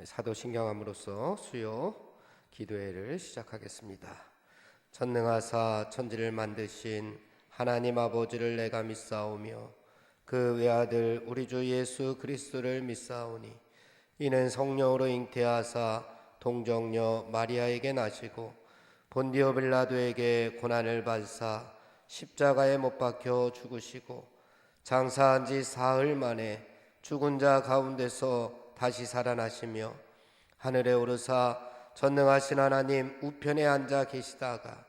사도신경함으로써 수요 기도회를 시작하겠습니다. 전능하사 천지를 만드신 하나님 아버지를 내가 믿사오며 그 외아들 우리 주 예수 그리스도를 믿사오니 이는 성령으로 잉태하사 동정녀 마리아에게 나시고 본디오 빌라도에게 고난을 받으사 십자가에 못 박혀 죽으시고 장사한 지 사흘 만에 죽은 자 가운데서 다시 살아나시며 하늘에 오르사 전능하신 하나님 우편에 앉아 계시다가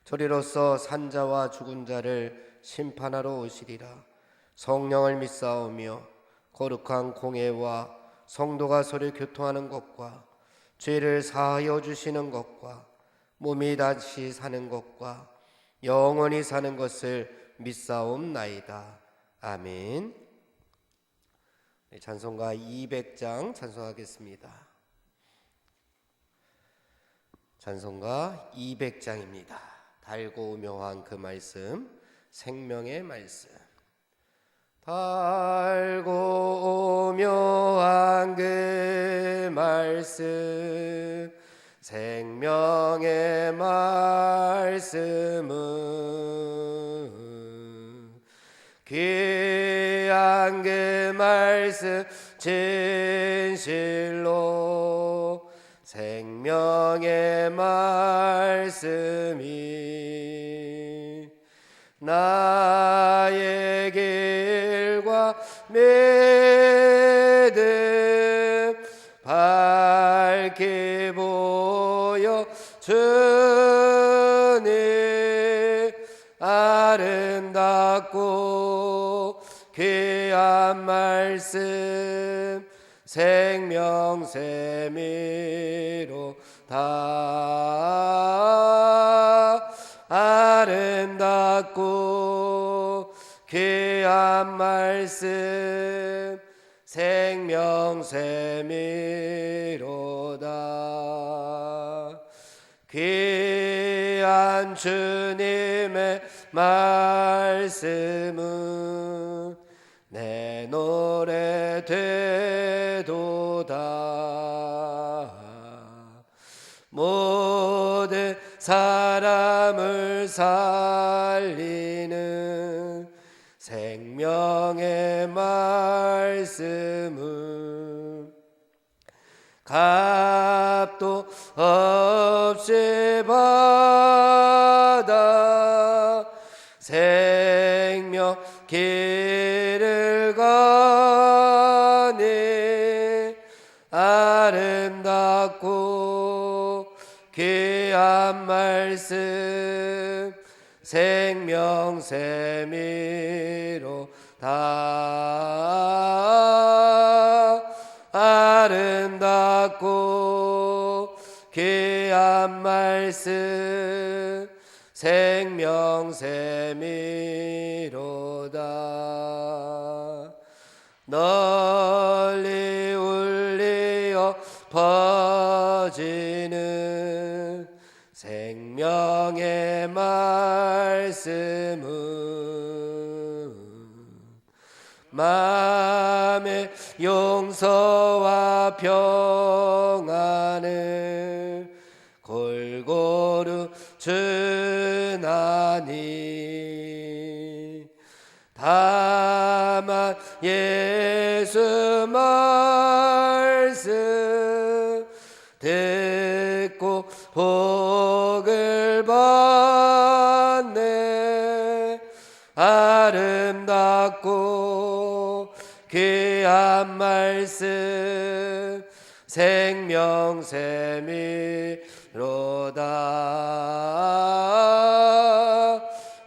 저리로서 산자와 죽은 자를 심판하러 오시리라. 성령을 믿사오며 거룩한 공회와 성도가 서로 교통하는 것과 죄를 사하여 주시는 것과 몸이 다시 사는 것과 영원히 사는 것을 믿사옵나이다. 아멘. 찬송가 200장 찬송하겠습니다. 찬송가 200장입니다. 달고 묘한 그 말씀, 생명의 말씀. 달고 묘한 그 말씀, 생명의 말씀은 귀한 그 말씀 진실로 생명의 말씀이 나의 길과 믿음 밝히 보여 주니 아름답고 귀한 말씀 생명샘이로다. 아름답고 귀한 말씀 생명샘이로다. 귀한 주님의 말씀은 내 노래 되도다. 모든 사람을 살리는 생명의 말씀은 값도 없이 받아 생명 길을 가니 아름답고 귀한 말씀 생명샘이로다. 아름답고 귀한 말씀 생명샘이로다. 널리 울리어 퍼지는 생명의 말씀은 마음의 용서와 평안을 골고루 주나니 다만 예수 말씀 듣고 복을 받네. 아름답고 귀한 말씀 생명샘이로다.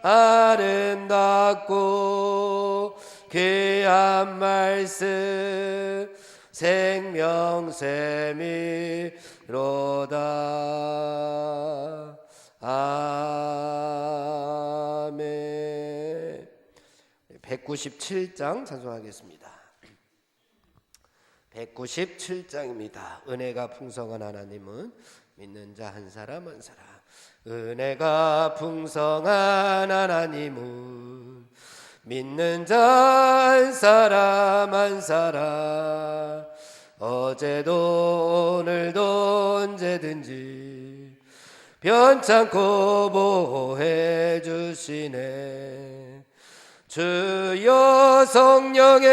아름답고 귀한 말씀 생명샘이로다. 아멘. 197장 찬송하겠습니다. 197장입니다. 은혜가 풍성한 하나님은 믿는 자 한 사람 한 사람. 은혜가 풍성한 하나님은 믿는 자 한 사람 한 사람. 어제도 오늘도 언제든지 변찮고 보호해 주시네. 주여 성령의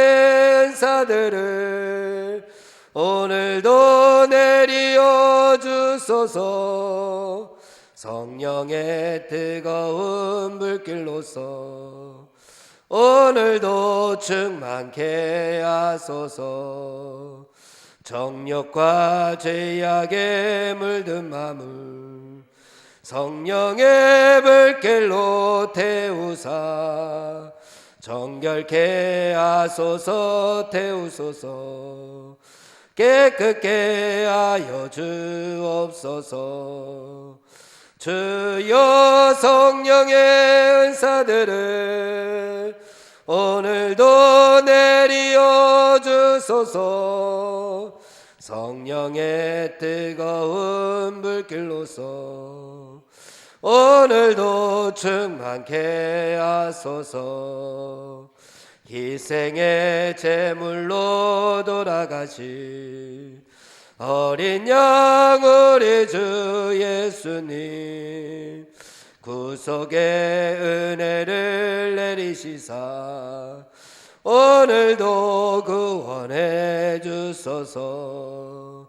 은사들을 오늘도 내리어 주소서. 성령의 뜨거운 불길로서 오늘도 충만케 하소서. 정욕과 죄악에 물든 마음을 성령의 불길로 태우사 정결케 하소서. 태우소서. 깨끗게 하여 주옵소서. 주여 성령의 은사들을 오늘도 내리어 주소서. 성령의 뜨거운 불길로서 오늘도 충만케 하소서. 희생의 제물로 돌아가신 어린 양 우리 주 예수님, 구속의 은혜를 내리시사 오늘도 구원해 주소서.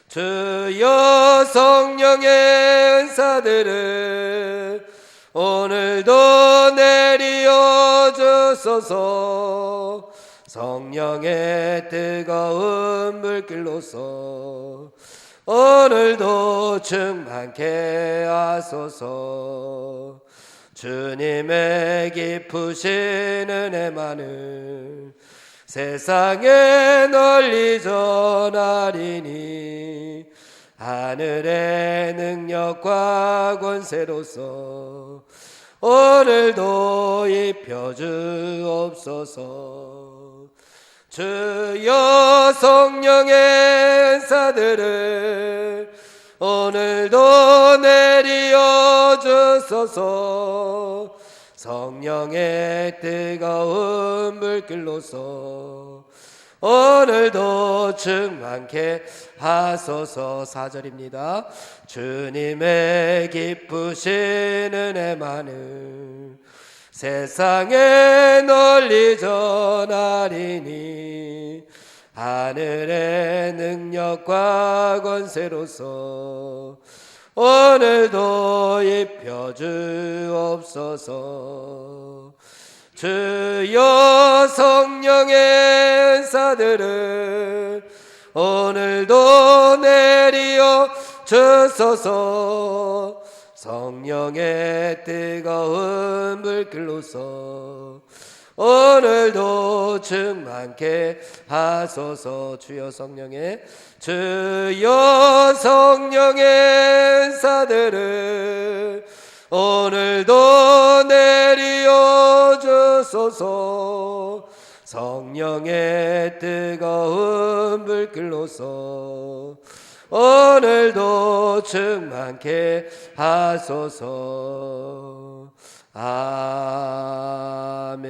주여 성령의 은사들을 오늘도 내리어 주소서. 성령의 뜨거운 불길로서 오늘도 충만케 하소서. 주님의 깊으신 은혜만을 세상에 널리 전하리니 하늘의 능력과 권세로서 오늘도 입혀 주옵소서. 주여 성령의 은사들을 오늘도 내리어 주소서. 성령의 뜨거운 불길로서 오늘도 충만케 하소서. 4절입니다. 주님의 깊으신 은혜만을 세상에 널리 전하리니 하늘의 능력과 권세로서 오늘도 입혀 주옵소서. 주여 성령의 은사들을 오늘도 내리어 주소서. 성령의 뜨거운 불길로서 오늘도 충만케 하소서. 주여 성령의 은사들을 오늘도 내리어 주소서. 성령의 뜨거운 불길로서 오늘도 충만케 하소서. 아멘.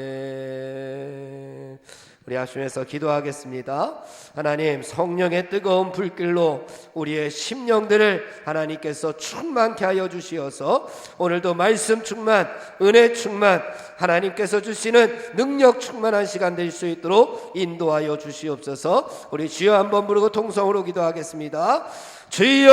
우리 합심해서 기도하겠습니다. 하나님, 성령의 뜨거운 불길로 우리의 심령들을 하나님께서 충만케 하여 주시어서 오늘도 말씀 충만, 은혜 충만, 하나님께서 주시는 능력 충만한 시간 될 수 있도록 인도하여 주시옵소서. 우리 주여 한번 부르고 통성으로 기도하겠습니다. 주여,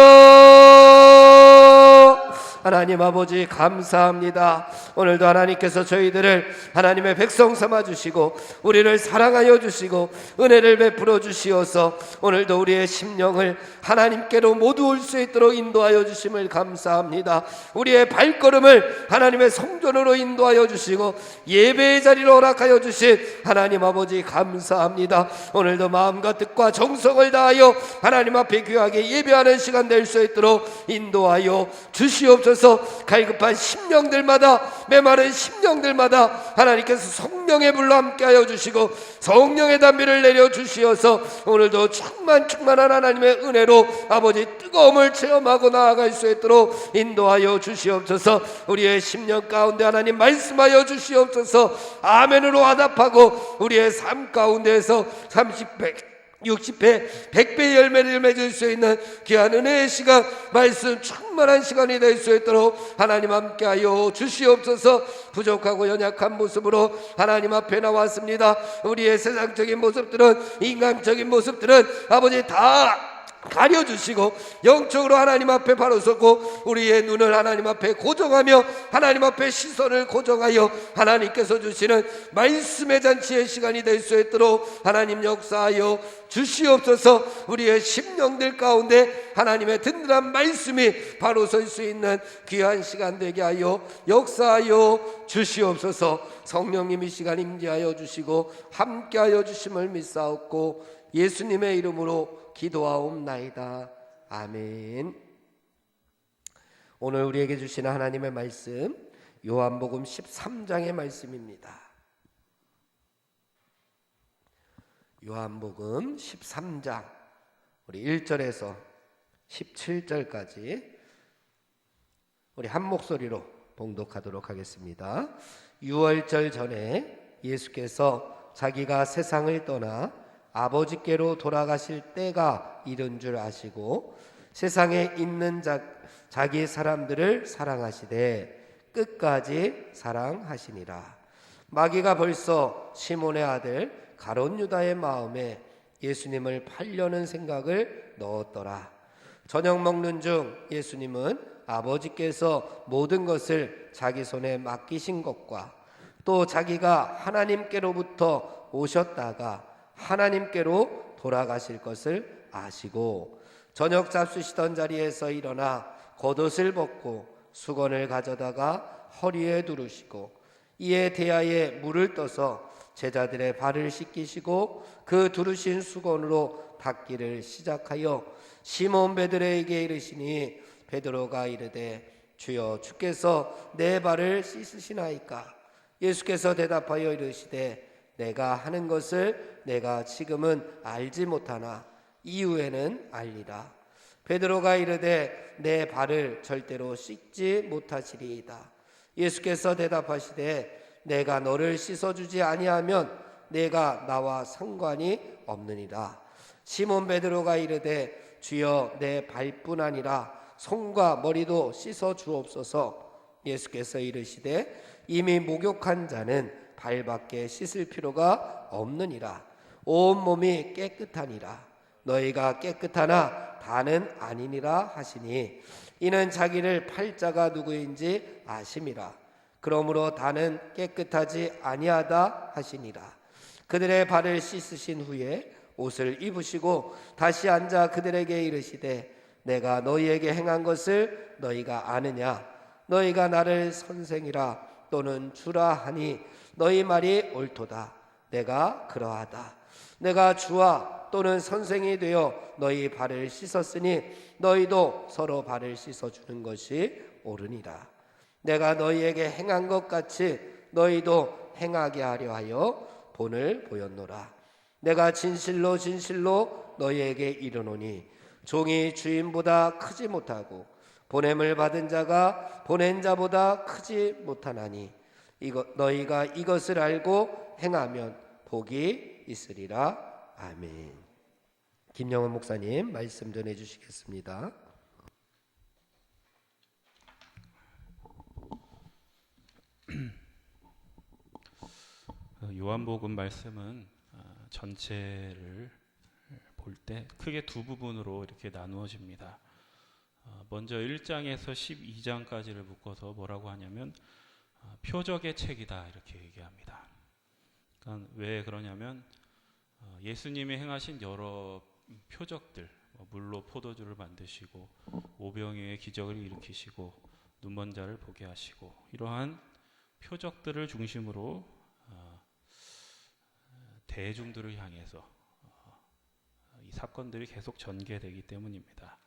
하나님 아버지 감사합니다. 오늘도 하나님께서 저희들을 하나님의 백성 삼아 주시고 우리를 사랑하여 주시고 은혜를 베풀어 주시어서 오늘도 우리의 심령을 하나님께로 모두 올 수 있도록 인도하여 주심을 감사합니다. 우리의 발걸음을 하나님의 성전으로 인도하여 주시고 예배의 자리로 허락하여 주신 하나님 아버지 감사합니다. 오늘도 마음과 뜻과 정성을 다하여 하나님 앞에 귀하게 예배하는 시간 될 수 있도록 인도하여 주시옵소서. 갈급한 심령들마다, 메마른 심령들마다 하나님께서 성령의 불로 함께하여 주시고 성령의 담비를 내려 주시어서 오늘도 충만한 하나님의 은혜로 아버지 뜨거움을 체험하고 나아갈 수 있도록 인도하여 주시옵소서. 우리의 심령 가운데 하나님 말씀하여 주시옵소서. 아멘으로 화답하고 우리의 삶 가운데에서 30배 60배, 100배 열매를 맺을 수 있는 귀한 은혜의 시간, 말씀 충만한 시간이 될 수 있도록 하나님 함께하여 주시옵소서. 부족하고 연약한 모습으로 하나님 앞에 나왔습니다. 우리의 세상적인 모습들은, 인간적인 모습들은 아버지 다 가려주시고 영적으로 하나님 앞에 바로 서고 우리의 눈을 하나님 앞에 고정하며 하나님 앞에 시선을 고정하여 하나님께서 주시는 말씀의 잔치의 시간이 될 수 있도록 하나님 역사하여 주시옵소서. 우리의 심령들 가운데 하나님의 든든한 말씀이 바로 설 수 있는 귀한 시간 되게 하여 역사하여 주시옵소서. 성령님이 시간 임재하여 주시고 함께하여 주심을 믿사옵고 예수님의 이름으로 기도하옵나이다. 아멘. 오늘 우리에게 주시는 하나님의 말씀 요한복음 13장의 말씀입니다. 요한복음 13장 우리 1절에서 17절까지 우리 한 목소리로 봉독하도록 하겠습니다. 유월절 전에 예수께서 자기가 세상을 떠나 아버지께로 돌아가실 때가 이른 줄 아시고 세상에 있는 자기 사람들을 사랑하시되 끝까지 사랑하시니라. 마귀가 벌써 시몬의 아들 가롯 유다의 마음에 예수님을 팔려는 생각을 넣었더라. 저녁 먹는 중 예수님은 아버지께서 모든 것을 자기 손에 맡기신 것과 또 자기가 하나님께로부터 오셨다가 하나님께로 돌아가실 것을 아시고 저녁 잡수시던 자리에서 일어나 겉옷을 벗고 수건을 가져다가 허리에 두르시고 이에 대야에 물을 떠서 제자들의 발을 씻기시고 그 두르신 수건으로 닦기를 시작하여 시몬 베드로에게 이르시니 베드로가 이르되 주여 주께서 내 발을 씻으시나이까. 예수께서 대답하여 이르시되 내가 하는 것을 내가 지금은 알지 못하나 이후에는 알리라. 베드로가 이르되 내 발을 절대로 씻지 못하시리이다. 예수께서 대답하시되 내가 너를 씻어주지 아니하면 내가 나와 상관이 없느니라. 시몬 베드로가 이르되 주여 내 발뿐 아니라 손과 머리도 씻어 주옵소서. 예수께서 이르시되 이미 목욕한 자는 발밖에 씻을 필요가 없느니라. 온 몸이 깨끗하니라. 너희가 깨끗하나 다는 아니니라 하시니 이는 자기를 팔 자가 누구인지 아심이라. 그러므로 다는 깨끗하지 아니하다 하시니라. 그들의 발을 씻으신 후에 옷을 입으시고 다시 앉아 그들에게 이르시되 내가 너희에게 행한 것을 너희가 아느냐. 너희가 나를 선생이라 또는 주라 하니 너희 말이 옳도다. 내가 그러하다. 내가 주와 또는 선생이 되어 너희 발을 씻었으니 너희도 서로 발을 씻어주는 것이 옳으니라. 내가 너희에게 행한 것 같이 너희도 행하게 하려 하여 본을 보였노라. 내가 진실로 진실로 너희에게 이르노니 종이 주인보다 크지 못하고 보냄을 받은 자가 보낸 자보다 크지 못하나니 너희가 이것을 알고 행하면 복이 있으리라. 아멘. 김영원 목사님 말씀 전해 주시겠습니다. 요한복음 말씀은 전체를 볼 때 크게 두 부분으로 이렇게 나누어집니다. 먼저 1장에서 12장까지를 묶어서 뭐라고 하냐면 표적의 책이다 이렇게 얘기합니다. 그러니까 왜 그러냐면 예수님이 행하신 여러 표적들, 물로 포도주를 만드시고 오병이어의 기적을 일으키시고 눈먼 자를 보게 하시고 이러한 표적들을 중심으로 대중들을 향해서 이 사건들이 계속 전개되기 때문입니다.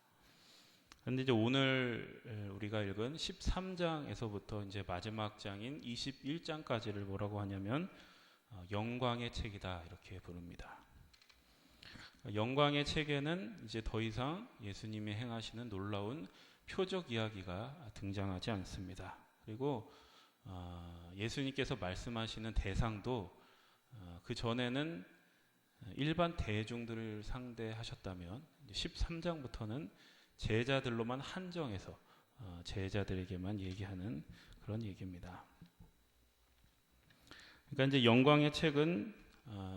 그런데 이제 오늘 우리가 읽은 13장에서부터 이제 마지막 장인 21장까지를 뭐라고 하냐면 영광의 책이다 이렇게 부릅니다. 영광의 책에는 이제 더 이상 예수님이 행하시는 놀라운 표적 이야기가 등장하지 않습니다. 그리고 예수님께서 말씀하시는 대상도 그 전에는 일반 대중들을 상대하셨다면 13장부터는 제자들로만 한정해서 제자들에게만 얘기하는 그런 얘기입니다. 그러니까 이제 영광의 책은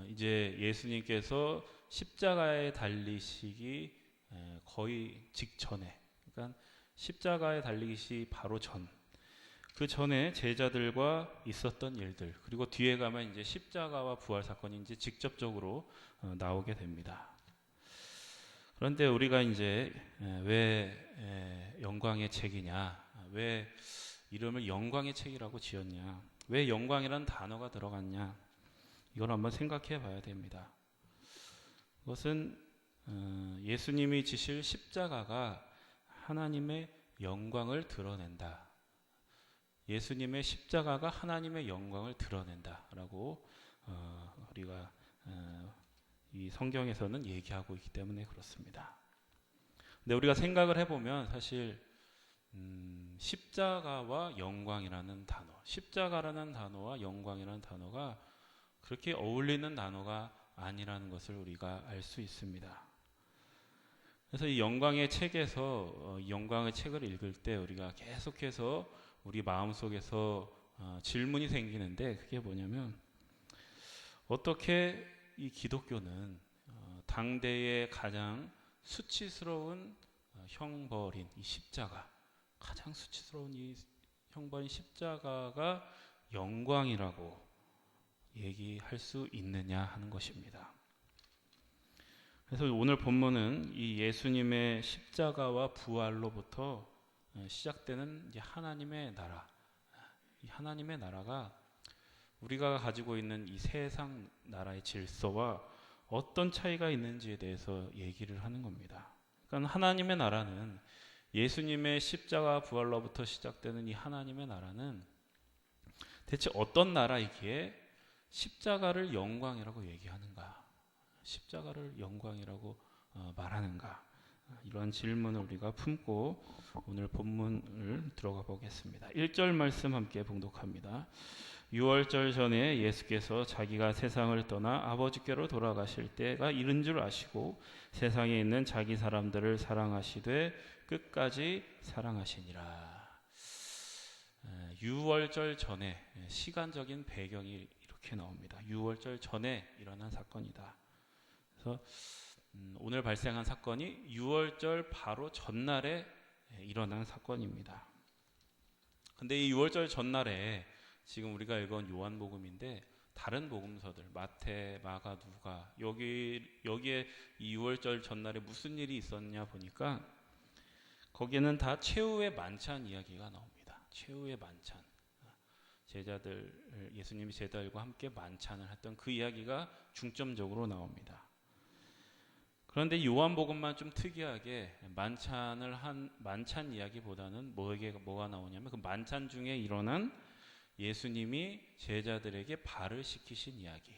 이제 예수님께서 십자가에 달리시기 거의 직전에, 그러니까 십자가에 달리시 바로 그 전에 제자들과 있었던 일들, 그리고 뒤에 가면 이제 십자가와 부활 사건이 이제 직접적으로 나오게 됩니다. 그런데 우리가 이제 왜 영광의 책이냐, 왜 이름을 영광의 책이라고 지었냐, 왜 영광이라는 단어가 들어갔냐, 이걸 한번 생각해 봐야 됩니다. 그것은 예수님이 지실 십자가가 하나님의 영광을 드러낸다. 예수님의 십자가가 하나님의 영광을 드러낸다라고 우리가 이 성경에서는 얘기하고 있기 때문에 그렇습니다. 근데 우리가 생각을 해보면 사실 십자가와 영광이라는 단어, 십자가라는 단어와 영광이라는 단어가 그렇게 어울리는 단어가 아니라는 것을 우리가 알 수 있습니다. 그래서 이 영광의 책에서 영광의 책을 읽을 때 우리가 계속해서 우리 마음속에서 질문이 생기는데, 그게 뭐냐면 어떻게 이 기독교는 당대의 가장 수치스러운 형벌인 이 십자가, 가장 수치스러운 이 형벌인 십자가가 영광이라고 얘기할 수 있느냐 하는 것입니다. 그래서 오늘 본문은 이 예수님의 십자가와 부활로부터 시작되는 이제 하나님의 나라, 이 하나님의 나라가 우리가 가지고 있는 이 세상 나라의 질서와 어떤 차이가 있는지에 대해서 얘기를 하는 겁니다. 그러니까 하나님의 나라는, 예수님의 십자가 부활로부터 시작되는 이 하나님의 나라는 대체 어떤 나라이기에 십자가를 영광이라고 얘기하는가, 십자가를 영광이라고 말하는가, 이러한 질문을 우리가 품고 오늘 본문을 들어가 보겠습니다. 1절 말씀 함께 봉독합니다. 6월절 전에 예수께서 자기가 세상을 떠나 아버지께로 돌아가실 때가 이른 줄 아시고 세상에 있는 자기 사람들을 사랑하시되 끝까지 사랑하시니라. 6월절 전에, 시간적인 배경이 이렇게 나옵니다. 6월절 전에 일어난 사건이다. 그래서 오늘 발생한 사건이 6월절 바로 전날에 일어난 사건입니다. 근데 이 6월절 전날에 지금 우리가 읽은 요한복음인데 다른 복음서들, 마태, 마가, 누가, 여기에 이 6월절 전날에 무슨 일이 있었냐 보니까 거기에는 다 최후의 만찬 이야기가 나옵니다. 최후의 만찬. 예수님이 제자들과 함께 만찬을 했던 그 이야기가 중점적으로 나옵니다. 그런데 요한복음만 좀 특이하게 만찬 이야기보다는 뭐가 나오냐면 그 만찬 중에 일어난 예수님이 제자들에게 발을 씻기신 이야기,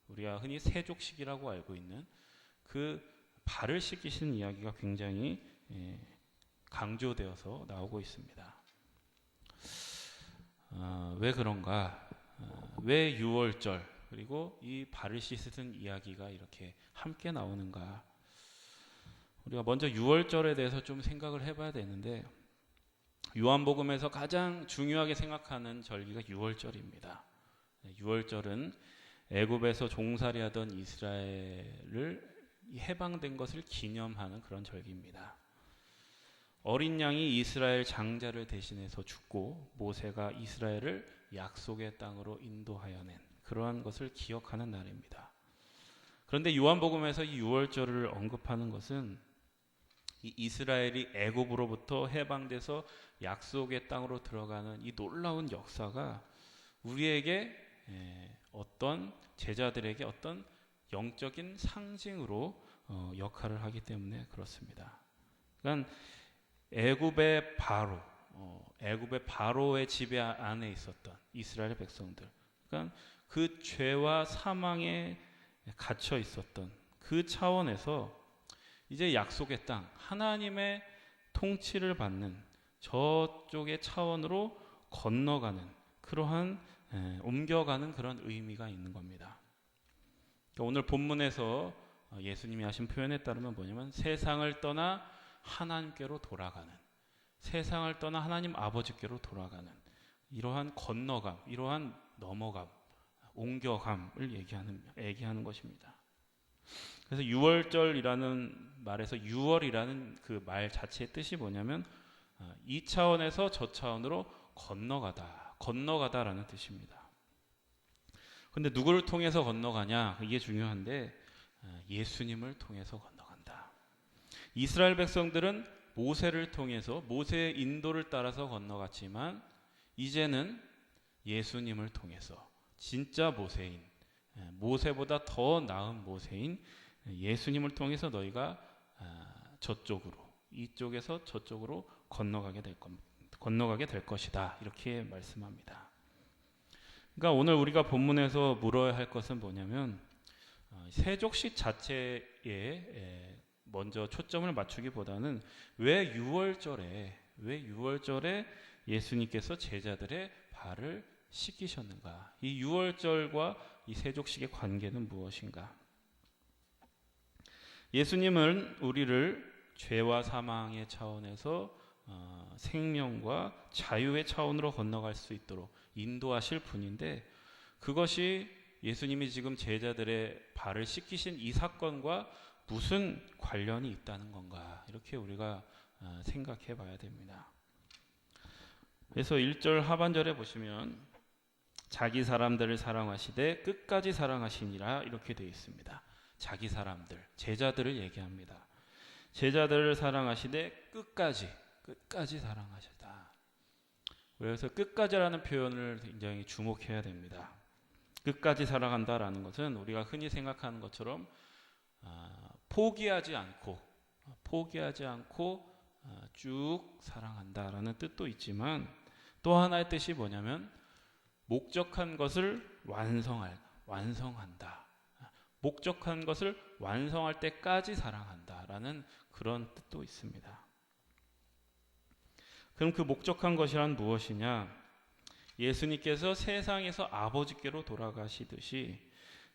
우리가 흔히 세족식이라고 알고 있는 그 발을 씻기신 이야기가 굉장히 강조되어서 나오고 있습니다. 왜 그런가? 왜 6월절 그리고 이 발을 씻으신 이야기가 이렇게 함께 나오는가? 우리가 먼저 6월절에 대해서 좀 생각을 해봐야 되는데, 요한복음에서 가장 중요하게 생각하는 절기가 6월절입니다. 6월절은 애굽에서 종살이하던 이스라엘을 해방된 것을 기념하는 그런 절기입니다. 어린 양이 이스라엘 장자를 대신해서 죽고 모세가 이스라엘을 약속의 땅으로 인도하여 낸 그러한 것을 기억하는 날입니다. 그런데 요한복음에서 이 6월절을 언급하는 것은 이 이스라엘이 애굽으로부터 해방돼서 약속의 땅으로 들어가는 이 놀라운 역사가 우리에게 어떤 제자들에게 어떤 영적인 상징으로 역할을 하기 때문에 그렇습니다. 그러니까 애굽의 바로의 지배 안에 있었던 이스라엘 백성들, 그러니까 그 죄와 사망에 갇혀 있었던 그 차원에서 이제 약속의 땅, 하나님의 통치를 받는 저쪽의 차원으로 건너가는 그러한 옮겨가는 그런 의미가 있는 겁니다. 그러니까 오늘 본문에서 예수님이 하신 표현에 따르면 뭐냐면 세상을 떠나 하나님께로 돌아가는, 세상을 떠나 하나님 아버지께로 돌아가는 이러한 건너감, 이러한 넘어감, 옮겨감을 얘기하는 것입니다. 그래서 유월절이라는 말에서 유월이라는 그 말 자체의 뜻이 뭐냐면 이 차원에서 저 차원으로 건너가다라는 뜻입니다. 근데 누구를 통해서 건너가냐? 이게 중요한데 예수님을 통해서 건너간다. 이스라엘 백성들은 모세를 통해서 모세의 인도를 따라서 건너갔지만 이제는 예수님을 통해서 진짜 모세인, 모세보다 더 나은 모세인 예수님을 통해서 너희가 저쪽으로, 이쪽에서 저쪽으로 건너가게 될 것이다. 이렇게 말씀합니다. 그러니까 오늘 우리가 본문에서 물어야 할 것은 뭐냐면 세족식 자체에 먼저 초점을 맞추기보다는 왜 6월절에 예수님께서 제자들의 발을 씻기셨는가? 이 6월절과 이 세족식의 관계는 무엇인가? 예수님은 우리를 죄와 사망의 차원에서 생명과 자유의 차원으로 건너갈 수 있도록 인도하실 분인데, 그것이 예수님이 지금 제자들의 발을 씻기신 이 사건과 무슨 관련이 있다는 건가? 이렇게 우리가 생각해 봐야 됩니다. 그래서 1절 하반절에 보시면 자기 사람들을 사랑하시되 끝까지 사랑하시니라 이렇게 되어 있습니다. 자기 사람들, 제자들을 얘기합니다. 제자들을 사랑하시되 끝까지 사랑하셨다. 그래서 끝까지라는 표현을 굉장히 주목해야 됩니다. 끝까지 사랑한다라는 것은 우리가 흔히 생각하는 것처럼 포기하지 않고 쭉 사랑한다라는 뜻도 있지만, 또 하나의 뜻이 뭐냐면 목적한 것을 완성한다. 목적한 것을 완성할 때까지 사랑한다라는 그런 뜻도 있습니다. 그럼 그 목적한 것이란 무엇이냐? 예수님께서 세상에서 아버지께로 돌아가시듯이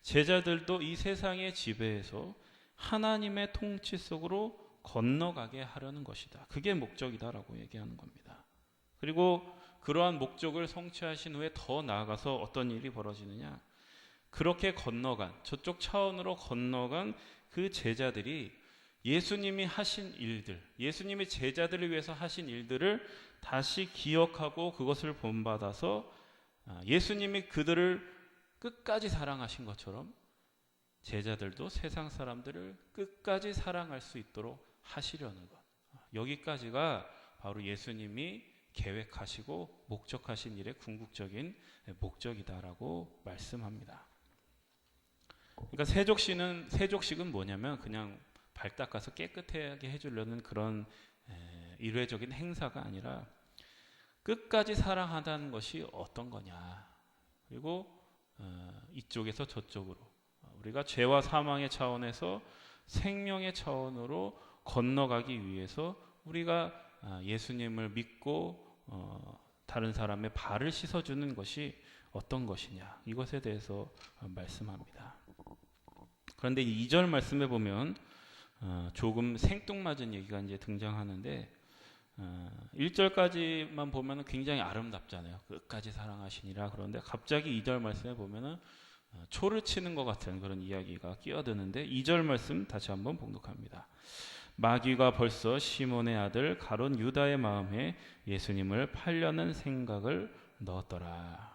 제자들도 이 세상의 지배에서 하나님의 통치 속으로 건너가게 하려는 것이다. 그게 목적이다라고 얘기하는 겁니다. 그리고 그러한 목적을 성취하신 후에 더 나아가서 어떤 일이 벌어지느냐? 그렇게 건너간, 저쪽 차원으로 건너간 그 제자들이 예수님이 하신 일들, 예수님이 제자들을 위해서 하신 일들을 다시 기억하고 그것을 본받아서 예수님이 그들을 끝까지 사랑하신 것처럼 제자들도 세상 사람들을 끝까지 사랑할 수 있도록 하시려는 것. 여기까지가 바로 예수님이 계획하시고 목적하신 일의 궁극적인 목적이다라고 말씀합니다. 그러니까 세족식은 뭐냐면 그냥 발 닦아서 깨끗하게 해주려는 그런 일회적인 행사가 아니라 끝까지 사랑하다는 것이 어떤 거냐. 그리고 이쪽에서 저쪽으로 우리가 죄와 사망의 차원에서 생명의 차원으로 건너가기 위해서 우리가 예수님을 믿고 다른 사람의 발을 씻어주는 것이 어떤 것이냐, 이것에 대해서 말씀합니다. 그런데 2절 말씀에 보면 조금 생뚱맞은 얘기가 이제 등장하는데 1절까지만 보면 굉장히 아름답잖아요. 끝까지 사랑하시니라. 그런데 갑자기 2절 말씀에 보면 초를 치는 것 같은 그런 이야기가 끼어드는데 2절 말씀 다시 한번 봉독합니다. 마귀가 벌써 시몬의 아들 가룟 유다의 마음에 예수님을 팔려는 생각을 넣었더라.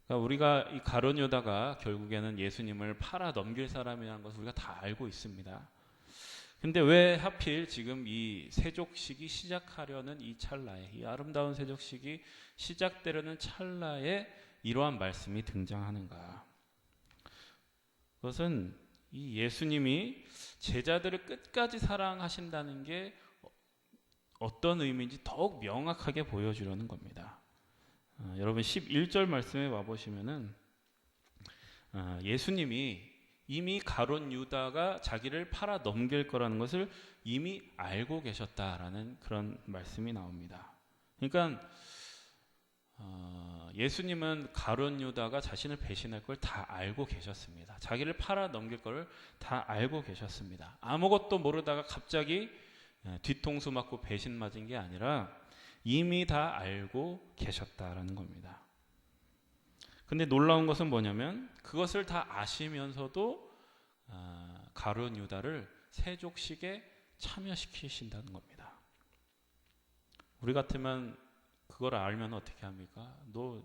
그러니까 우리가 이 가룟 유다가 결국에는 예수님을 팔아 넘길 사람이라는 것을 우리가 다 알고 있습니다. 근데 왜 하필 지금 이 세족식이 시작하려는 이 찰나에, 이 아름다운 세족식이 시작되려는 찰나에 이러한 말씀이 등장하는가? 그것은 이 예수님이 제자들을 끝까지 사랑하신다는 게 어떤 의미인지 더욱 명확하게 보여주려는 겁니다. 여러분 11절 말씀에 와보시면은 예수님이 이미 가룟 유다가 자기를 팔아 넘길 거라는 것을 이미 알고 계셨다라는 그런 말씀이 나옵니다. 그러니까 예수님은 가룟 유다가 자신을 배신할 걸 다 알고 계셨습니다. 자기를 팔아 넘길 걸 다 알고 계셨습니다. 아무것도 모르다가 갑자기 뒤통수 맞고 배신 맞은 게 아니라 이미 다 알고 계셨다라는 겁니다. 근데 놀라운 것은 뭐냐면 그것을 다 아시면서도 가룟 유다를 세족식에 참여시키신다는 겁니다. 우리 같으면 그걸 알면 어떻게 합니까? 너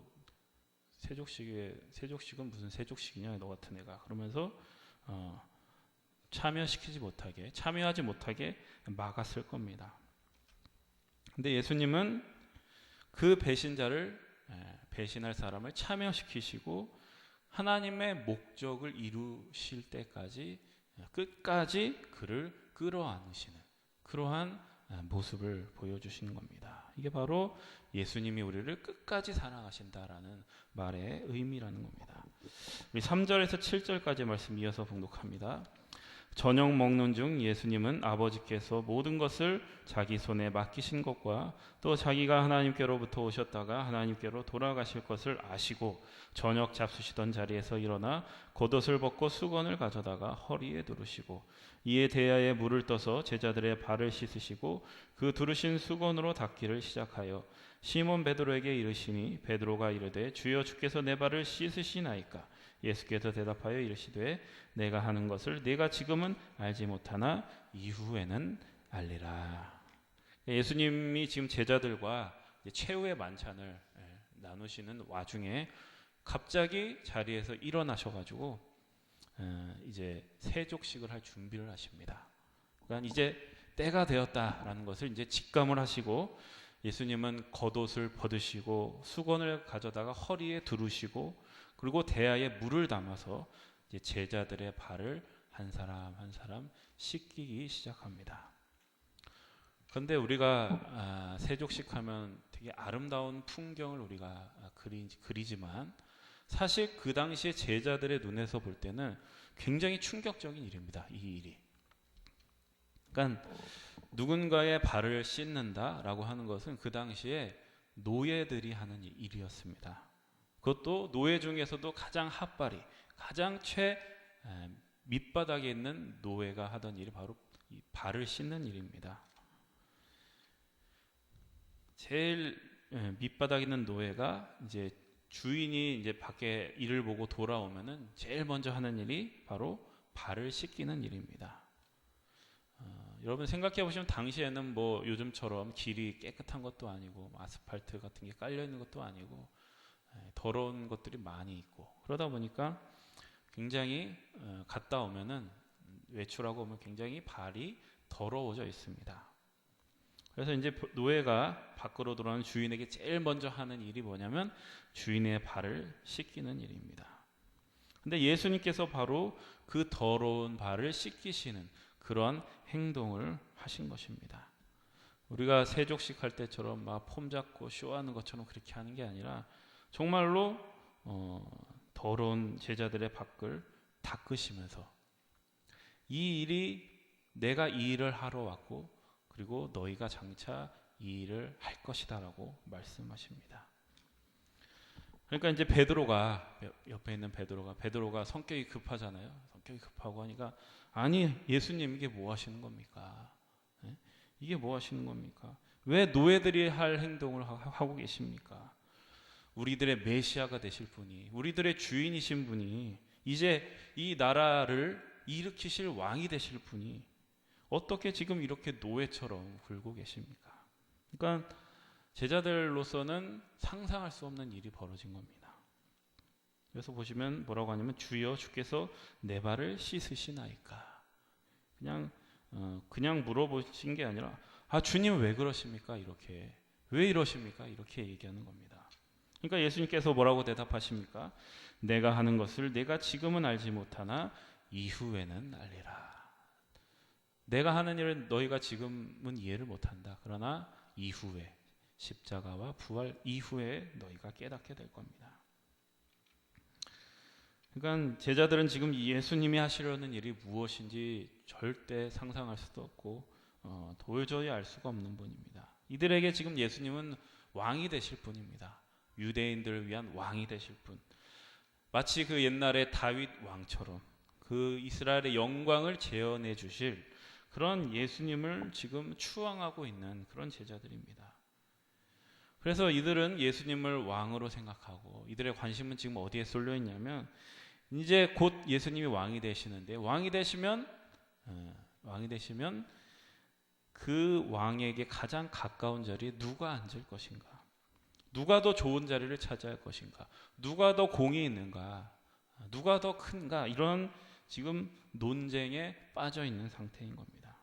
세족식은 무슨 세족식이냐, 너 같은 애가. 그러면서 참여하지 못하게 막았을 겁니다. 근데 예수님은 그 배신할 사람을 참여시키시고 하나님의 목적을 이루실 때까지 끝까지 그를 끌어안으시는 그러한 모습을 보여주시는 겁니다. 이게 바로 예수님이 우리를 끝까지 사랑하신다라는 말의 의미라는 겁니다. 우리 3절에서 7절까지 말씀 이어서 봉독합니다. 저녁 먹는 중 예수님은 아버지께서 모든 것을 자기 손에 맡기신 것과 또 자기가 하나님께로부터 오셨다가 하나님께로 돌아가실 것을 아시고 저녁 잡수시던 자리에서 일어나 겉옷을 벗고 수건을 가져다가 허리에 두르시고 이에 대야에 물을 떠서 제자들의 발을 씻으시고 그 두르신 수건으로 닦기를 시작하여 시몬 베드로에게 이르시니 베드로가 이르되 주여 주께서 내 발을 씻으시나이까. 예수께서 대답하여 이르시되 내가 하는 것을 네가 지금은 알지 못하나 이후에는 알리라. 예수님이 지금 제자들과 최후의 만찬을 나누시는 와중에 갑자기 자리에서 일어나셔가지고 이제 세족식을 할 준비를 하십니다. 그러니까 이제 때가 되었다라는 것을 이제 직감을 하시고 예수님은 겉옷을 벗으시고 수건을 가져다가 허리에 두르시고 그리고 대야에 물을 담아서 이제 제자들의 발을 한 사람 한 사람 씻기기 시작합니다. 그런데 우리가 세족식 하면 되게 아름다운 풍경을 우리가 그리지만 사실 그 당시에 제자들의 눈에서 볼 때는 굉장히 충격적인 일입니다. 이 일이. 그러니까 누군가의 발을 씻는다라고 하는 것은 그 당시에 노예들이 하는 일이었습니다. 그것도 노예 중에서도 가장 핫바리, 가장 밑바닥에 있는 노예가 하던 일이 바로 이 발을 씻는 일입니다. 제일 밑바닥에 있는 노예가 이제 주인이 이제 밖에 일을 보고 돌아오면은 제일 먼저 하는 일이 바로 발을 씻기는 일입니다. 여러분 생각해 보시면 당시에는 뭐 요즘처럼 길이 깨끗한 것도 아니고 아스팔트 같은 게 깔려 있는 것도 아니고 더러운 것들이 많이 있고 그러다 보니까 굉장히 갔다 오면은 외출하고 오면 굉장히 발이 더러워져 있습니다. 그래서 이제 노예가 밖으로 돌아오는 주인에게 제일 먼저 하는 일이 뭐냐면 주인의 발을 씻기는 일입니다. 근데 예수님께서 바로 그 더러운 발을 씻기시는 그런 행동을 하신 것입니다. 우리가 세족식 할 때처럼 막 폼 잡고 쇼하는 것처럼 그렇게 하는 게 아니라 정말로 더러운 제자들의 발을 닦으시면서 이 일이 내가 이 일을 하러 왔고 그리고 너희가 장차 이 일을 할 것이다라고 말씀하십니다. 그러니까 이제 베드로가 옆에 있는 베드로가 성격이 급하잖아요. 성격이 급하고 하니까 아니 예수님 이게 뭐 하시는 겁니까? 이게 뭐 하시는 겁니까? 왜 노예들이 할 행동을 하고 계십니까? 우리들의 메시아가 되실 분이 우리들의 주인이신 분이 이제 이 나라를 일으키실 왕이 되실 분이 어떻게 지금 이렇게 노예처럼 굴고 계십니까? 그러니까 제자들로서는 상상할 수 없는 일이 벌어진 겁니다. 그래서 보시면 뭐라고 하냐면 주여 주께서 내 발을 씻으시나이까. 그냥 물어보신 게 아니라 주님 왜 그러십니까? 이렇게 왜 이러십니까? 이렇게 얘기하는 겁니다. 그러니까 예수님께서 뭐라고 대답하십니까? 내가 하는 것을 내가 지금은 알지 못하나 이후에는 알리라. 내가 하는 일을 너희가 지금은 이해를 못한다. 그러나 이후에 십자가와 부활 이후에 너희가 깨닫게 될 겁니다. 그러니까 제자들은 지금 예수님이 하시려는 일이 무엇인지 절대 상상할 수도 없고 도저히 알 수가 없는 분입니다. 이들에게 지금 예수님은 왕이 되실 분입니다. 유대인들을 위한 왕이 되실 분, 마치 그 옛날에 다윗 왕처럼 그 이스라엘의 영광을 재현해 주실 그런 예수님을 지금 추앙하고 있는 그런 제자들입니다. 그래서 이들은 예수님을 왕으로 생각하고 이들의 관심은 지금 어디에 쏠려 있냐면 이제 곧 예수님이 왕이 되시는데 왕이 되시면 그 왕에게 가장 가까운 자리에 누가 앉을 것인가? 누가 더 좋은 자리를 차지할 것인가? 누가 더 공이 있는가? 누가 더 큰가? 이런 지금 논쟁에 빠져 있는 상태인 겁니다.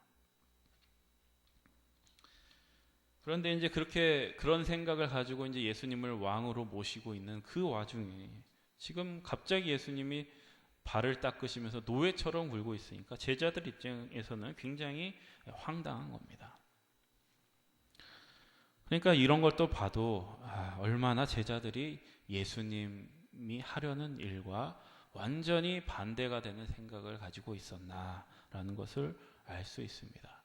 그런데 이제 그런 생각을 가지고 이제 예수님을 왕으로 모시고 있는 그 와중에 지금 갑자기 예수님이 발을 닦으시면서 노예처럼 굴고 있으니까 제자들 입장에서는 굉장히 황당한 겁니다. 그러니까 이런 걸 또 봐도 얼마나 제자들이 예수님이 하려는 일과 완전히 반대가 되는 생각을 가지고 있었나라는 것을 알 수 있습니다.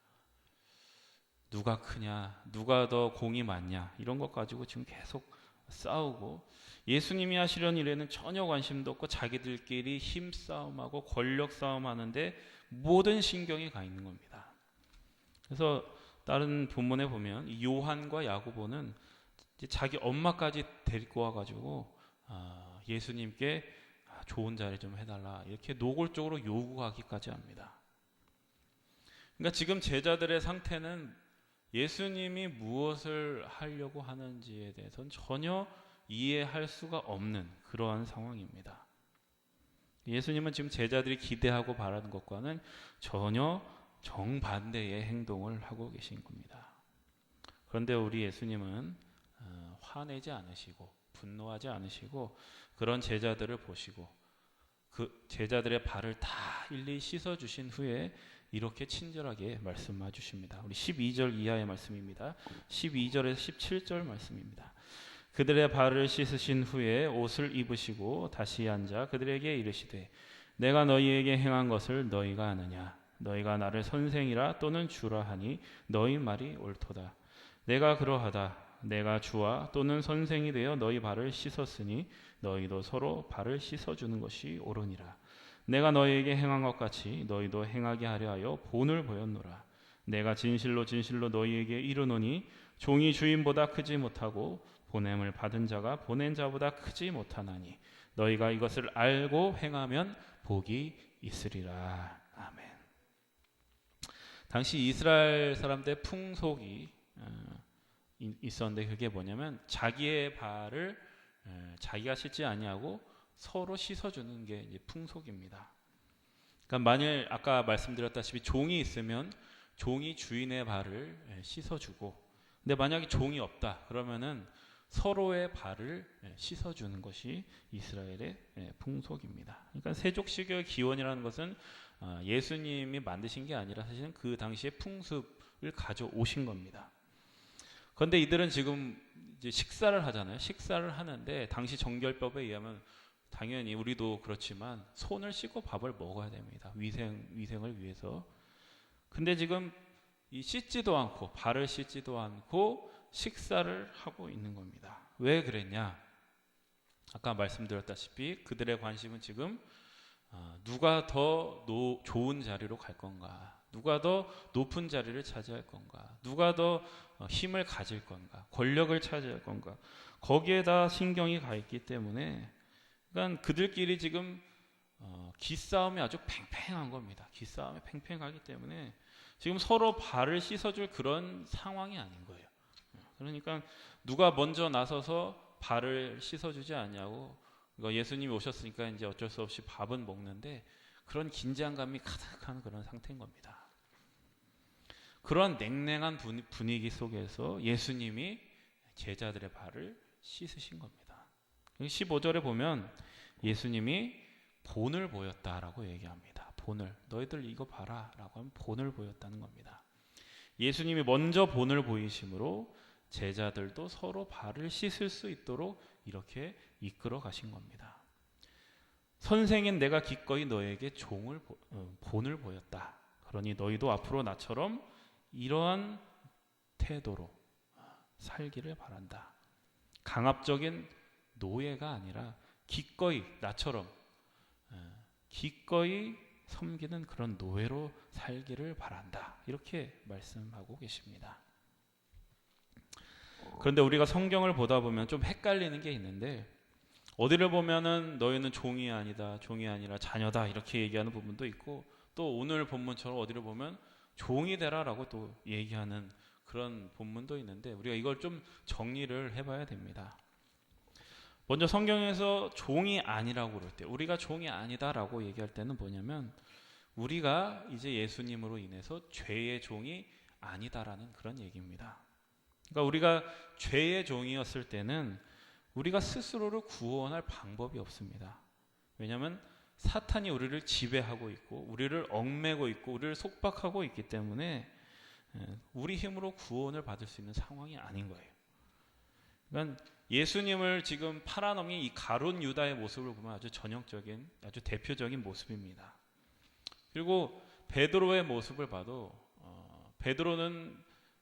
누가 크냐, 누가 더 공이 많냐 이런 것 가지고 지금 계속 싸우고 예수님이 하시려는 일에는 전혀 관심도 없고 자기들끼리 힘싸움하고 권력 싸움하는데 모든 신경이 가 있는 겁니다. 그래서 다른 본문에 보면 요한과 야고보는 자기 엄마까지 데리고 와가지고 예수님께 좋은 자리 좀 해달라 이렇게 노골적으로 요구하기까지 합니다. 그러니까 지금 제자들의 상태는 예수님이 무엇을 하려고 하는지에 대해서는 전혀 이해할 수가 없는 그러한 상황입니다. 예수님은 지금 제자들이 기대하고 바라는 것과는 전혀 정반대의 행동을 하고 계신 겁니다. 그런데 우리 예수님은 화내지 않으시고 분노하지 않으시고 그런 제자들을 보시고 그 제자들의 발을 다 일일이 씻어주신 후에 이렇게 친절하게 말씀해 주십니다. 우리 12절 이하의 말씀입니다. 12절에서 17절 말씀입니다. 그들의 발을 씻으신 후에 옷을 입으시고 다시 앉아 그들에게 이르시되 내가 너희에게 행한 것을 너희가 아느냐? 너희가 나를 선생이라 또는 주라 하니 너희 말이 옳도다. 내가 그러하다. 내가 주와 또는 선생이 되어 너희 발을 씻었으니 너희도 서로 발을 씻어주는 것이 옳으니라. 내가 너희에게 행한 것 같이 너희도 행하게 하려 하여 본을 보였노라. 내가 진실로 진실로 너희에게 이르노니 종이 주인보다 크지 못하고 보냄을 받은 자가 보낸 자보다 크지 못하나니 너희가 이것을 알고 행하면 복이 있으리라. 아멘. 당시 이스라엘 사람들의 풍속이 있었는데 그게 뭐냐면 자기의 발을 자기가 씻지 아니하고 서로 씻어주는 게 이제 풍속입니다. 그러니까 만일 아까 말씀드렸다시피 종이 있으면 종이 주인의 발을 씻어주고, 근데 만약에 종이 없다 그러면은 서로의 발을 씻어주는 것이 이스라엘의 풍속입니다. 그러니까 세족식의 기원이라는 것은 예수님이 만드신 게 아니라 사실은 그 당시의 풍습을 가져오신 겁니다. 그런데 이들은 지금 이제 식사를 하잖아요. 식사를 하는데 당시 정결법에 의하면 당연히 우리도 그렇지만 손을 씻고 밥을 먹어야 됩니다. 위생을 위해서. 근데 지금 씻지도 않고 발을 씻지도 않고 식사를 하고 있는 겁니다. 왜 그랬냐? 아까 말씀드렸다시피 그들의 관심은 지금 누가 더 좋은 자리로 갈 건가? 누가 더 높은 자리를 차지할 건가? 누가 더 힘을 가질 건가? 권력을 차지할 건가? 거기에다 신경이 가 있기 때문에 그러니까 그들끼리 지금 기싸움이 아주 팽팽한 겁니다. 기싸움이 팽팽하기 때문에 지금 서로 발을 씻어줄 그런 상황이 아닌 거예요. 그러니까 누가 먼저 나서서 발을 씻어주지 않냐고 예수님이 오셨으니까 이제 어쩔 수 없이 밥은 먹는데 그런 긴장감이 가득한 그런 상태인 겁니다. 그런 냉랭한 분위기 속에서 예수님이 제자들의 발을 씻으신 겁니다. 15절에 보면 예수님이 본을 보였다라고 얘기합니다. 본을. 너희들 이거 봐라 라고 하면 본을 보였다는 겁니다. 예수님이 먼저 본을 보이심으로 제자들도 서로 발을 씻을 수 있도록 이렇게 이끌어 가신 겁니다. 선생인 내가 기꺼이 너에게 본을 보였다. 그러니 너희도 앞으로 나처럼 이러한 태도로 살기를 바란다. 강압적인 노예가 아니라 기꺼이 나처럼 기꺼이 섬기는 그런 노예로 살기를 바란다. 이렇게 말씀하고 계십니다. 그런데 우리가 성경을 보다 보면 좀 헷갈리는 게 있는데 어디를 보면은 너희는 종이 아니다, 종이 아니라 자녀다 이렇게 얘기하는 부분도 있고 또 오늘 본문처럼 어디를 보면 종이 되라라고 또 얘기하는 그런 본문도 있는데 우리가 이걸 좀 정리를 해봐야 됩니다. 먼저 성경에서 종이 아니라고 그럴 때 우리가 종이 아니다라고 얘기할 때는 뭐냐면 우리가 이제 예수님으로 인해서 죄의 종이 아니다라는 그런 얘기입니다. 그러니까 우리가 죄의 종이었을 때는 우리가 스스로를 구원할 방법이 없습니다. 왜냐하면 사탄이 우리를 지배하고 있고 우리를 얽매고 있고 우리를 속박하고 있기 때문에 우리 힘으로 구원을 받을 수 있는 상황이 아닌 거예요. 그러니까 예수님을 지금 팔아넘긴 이 가룟 유다의 모습을 보면 아주 전형적인 아주 대표적인 모습입니다. 그리고 베드로의 모습을 봐도 베드로는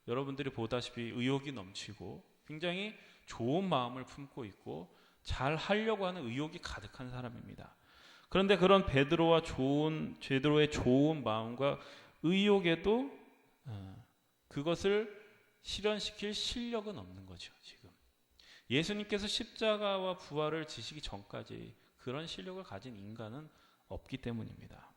여러분들이 보다시피 의욕이 넘치고 굉장히 좋은 마음을 품고 있고 잘 하려고 하는 의욕이 가득한 사람입니다. 그런데 그런 베드로의 좋은 마음과 의욕에도 그것을 실현시킬 실력은 없는 거죠. 지금 예수님께서 십자가와 부활을 지시기 전까지 그런 실력을 가진 인간은 없기 때문입니다.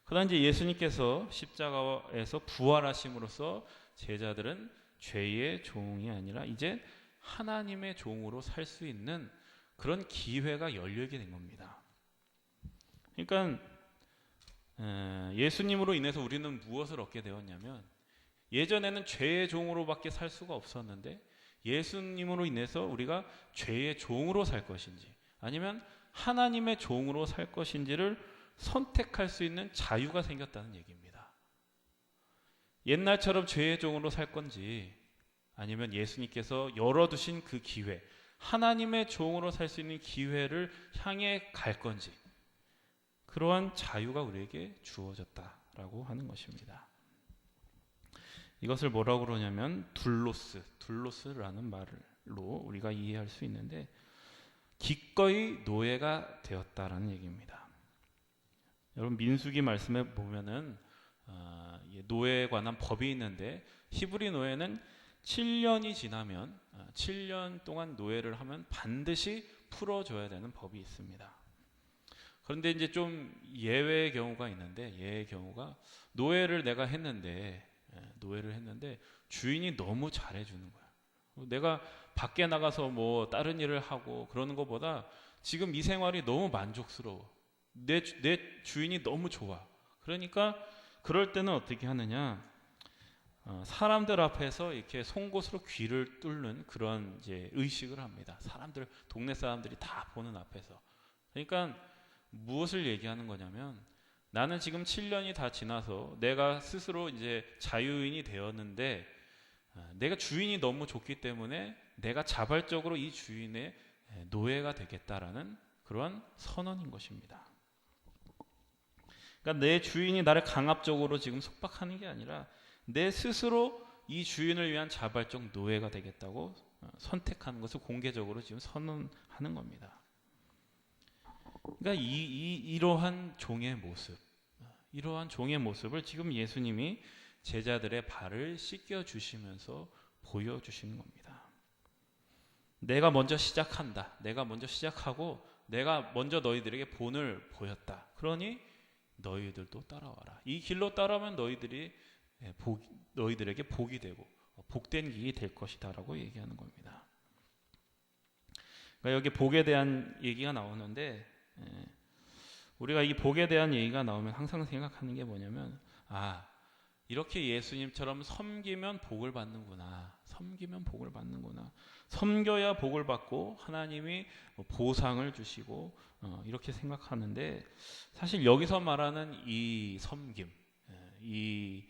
그러나 이제 예수님께서 십자가에서 부활하심으로써 제자들은 죄의 종이 아니라 이제 하나님의 종으로 살 수 있는 그런 기회가 열리게 된 겁니다. 그러니까 예수님으로 인해서 우리는 무엇을 얻게 되었냐면 예전에는 죄의 종으로밖에 살 수가 없었는데 예수님으로 인해서 우리가 죄의 종으로 살 것인지 아니면 하나님의 종으로 살 것인지를 선택할 수 있는 자유가 생겼다는 얘기입니다. 옛날처럼 죄의 종으로 살 건지 아니면 예수님께서 열어두신 그 기회, 하나님의 종으로 살 수 있는 기회를 향해 갈 건지 그러한 자유가 우리에게 주어졌다라고 하는 것입니다. 이것을 뭐라고 그러냐면 둘로스라는 말로 우리가 이해할 수 있는데 기꺼이 노예가 되었다라는 얘기입니다. 여러분 민수기 말씀에 보면은 노예에 관한 법이 있는데 히브리 노예는 7년이 지나면 7년 동안 노예를 하면 반드시 풀어줘야 되는 법이 있습니다. 그런데 이제 좀 예외의 경우가 있는데 예외의 경우가 노예를 했는데 주인이 너무 잘해주는 거야. 내가 밖에 나가서 뭐 다른 일을 하고 그러는 것보다 지금 이 생활이 너무 만족스러워. 내 주인이 너무 좋아. 그러니까 그럴 때는 어떻게 하느냐? 사람들 앞에서 이렇게 송곳으로 귀를 뚫는 그런 이제 의식을 합니다. 동네 사람들이 다 보는 앞에서. 그러니까 무엇을 얘기하는 거냐면 나는 지금 7년이 다 지나서 내가 스스로 이제 자유인이 되었는데 내가 주인이 너무 좋기 때문에 내가 자발적으로 이 주인의 노예가 되겠다라는 그러한 선언인 것입니다. 그러니까 내 주인이 나를 강압적으로 지금 속박하는 게 아니라 내 스스로 이 주인을 위한 자발적 노예가 되겠다고 선택하는 것을 공개적으로 지금 선언하는 겁니다. 그러니까 이러한 종의 모습을 지금 예수님이 제자들의 발을 씻겨 주시면서 보여주시는 겁니다. 내가 먼저 시작한다. 내가 먼저 시작하고 내가 먼저 너희들에게 본을 보였다. 그러니 너희들도 따라와라. 이 길로 따라오면 너희들에게 복이 되고 복된 길이 될 것이다 라고 얘기하는 겁니다. 그러니까 여기 복에 대한 얘기가 나오는데 우리가 이 복에 대한 얘기가 나오면 항상 생각하는 게 뭐냐면 이렇게 예수님처럼 섬기면 복을 받는구나. 섬겨야 복을 받고 하나님이 보상을 주시고 이렇게 생각하는데 사실 여기서 말하는 이 섬김, 이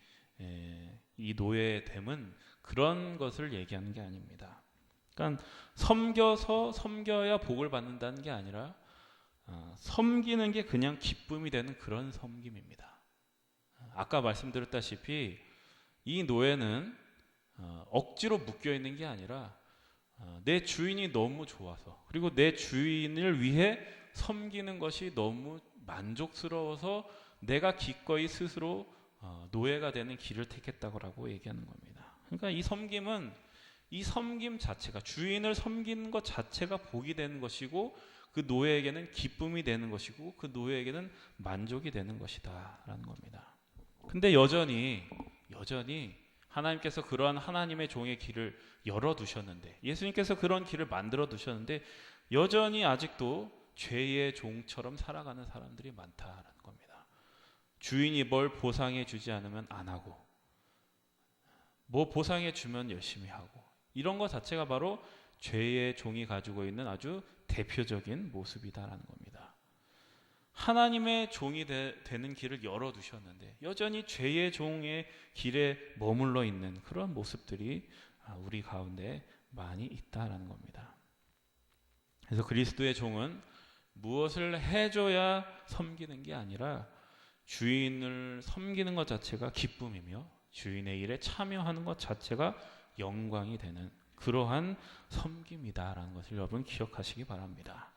노예됨은 그런 것을 얘기하는 게 아닙니다. 그러니까 섬겨야 복을 받는다는 게 아니라 섬기는 게 그냥 기쁨이 되는 그런 섬김입니다. 아까 말씀드렸다시피 이 노예는 억지로 묶여 있는 게 아니라 내 주인이 너무 좋아서, 그리고 내 주인을 위해 섬기는 것이 너무 만족스러워서 내가 기꺼이 스스로 노예가 되는 길을 택했다고 얘기하는 겁니다. 그러니까 이 섬김 자체가, 주인을 섬기는 것 자체가 복이 되는 것이고, 그 노예에게는 기쁨이 되는 것이고, 그 노예에게는 만족이 되는 것이다 라는 겁니다. 근데 여전히 하나님께서 그러한 하나님의 종의 길을 열어두셨는데, 예수님께서 그런 길을 만들어 두셨는데, 여전히 아직도 죄의 종처럼 살아가는 사람들이 많다라는 겁니다. 주인이 뭘 보상해 주지 않으면 안 하고, 뭐 보상해 주면 열심히 하고, 이런 것 자체가 바로 죄의 종이 가지고 있는 아주 대표적인 모습이다라는 겁니다. 하나님의 종이 되는 길을 열어두셨는데 여전히 죄의 종의 길에 머물러 있는 그런 모습들이 우리 가운데 많이 있다라는 겁니다. 그래서 그리스도의 종은 무엇을 해줘야 섬기는 게 아니라 주인을 섬기는 것 자체가 기쁨이며 주인의 일에 참여하는 것 자체가 영광이 되는 그러한 섬김이다라는 것을 여러분 기억하시기 바랍니다.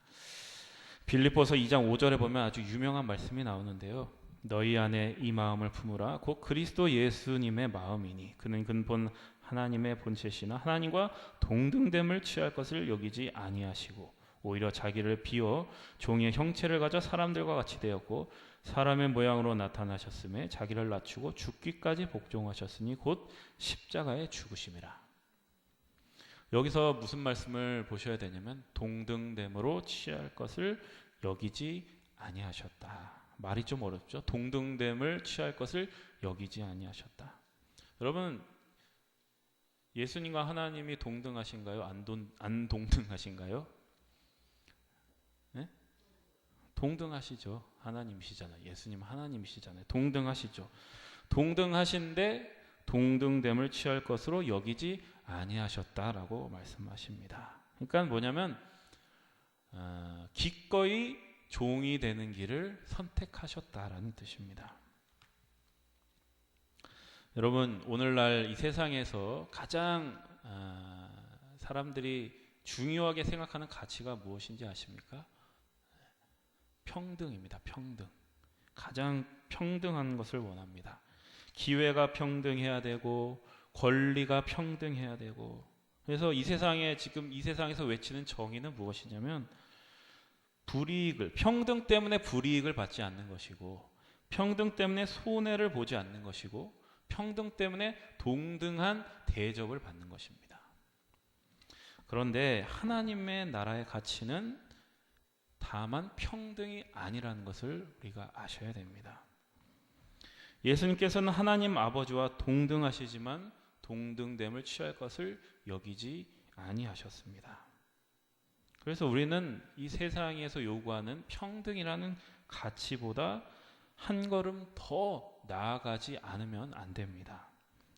빌립보서 2장 5절에 보면 아주 유명한 말씀이 나오는데요. 너희 안에 이 마음을 품으라 곧 그리스도 예수님의 마음이니 그는 근본 하나님의 본체시나 하나님과 동등됨을 취할 것을 여기지 아니하시고 오히려 자기를 비워 종의 형체를 가져 사람들과 같이 되었고 사람의 모양으로 나타나셨음에 자기를 낮추고 죽기까지 복종하셨으니 곧 십자가에 죽으심이라. 여기서 무슨 말씀을 보셔야 되냐면 동등됨으로 취할 것을 여기지 아니하셨다. 말이 좀 어렵죠. 동등됨을 취할 것을 여기지 아니하셨다. 여러분, 예수님과 하나님이 동등하신가요? 안 동등하신가요? 네? 동등하시죠. 하나님이시잖아요. 예수님 하나님이시잖아요. 동등하시죠. 동등하신데 동등됨을 취할 것으로 여기지 아니하셨다라고 말씀하십니다. 그러니까 뭐냐면 기꺼이 종이 되는 길을 선택하셨다라는 뜻입니다. 여러분, 오늘날 이 세상에서 가장 사람들이 중요하게 생각하는 가치가 무엇인지 아십니까? 평등입니다. 평등. 가장 평등한 것을 원합니다. 기회가 평등해야 되고 권리가 평등해야 되고, 그래서 지금 이 세상에서 외치는 정의는 무엇이냐면 평등 때문에 불이익을 받지 않는 것이고, 평등 때문에 손해를 보지 않는 것이고, 평등 때문에 동등한 대접을 받는 것입니다. 그런데 하나님의 나라의 가치는 다만 평등이 아니라는 것을 우리가 아셔야 됩니다. 예수님께서는 하나님 아버지와 동등하시지만 동등됨을 취할 것을 여기지 아니하셨습니다. 그래서 우리는 이 세상에서 요구하는 평등이라는 가치보다 한 걸음 더 나아가지 않으면 안 됩니다.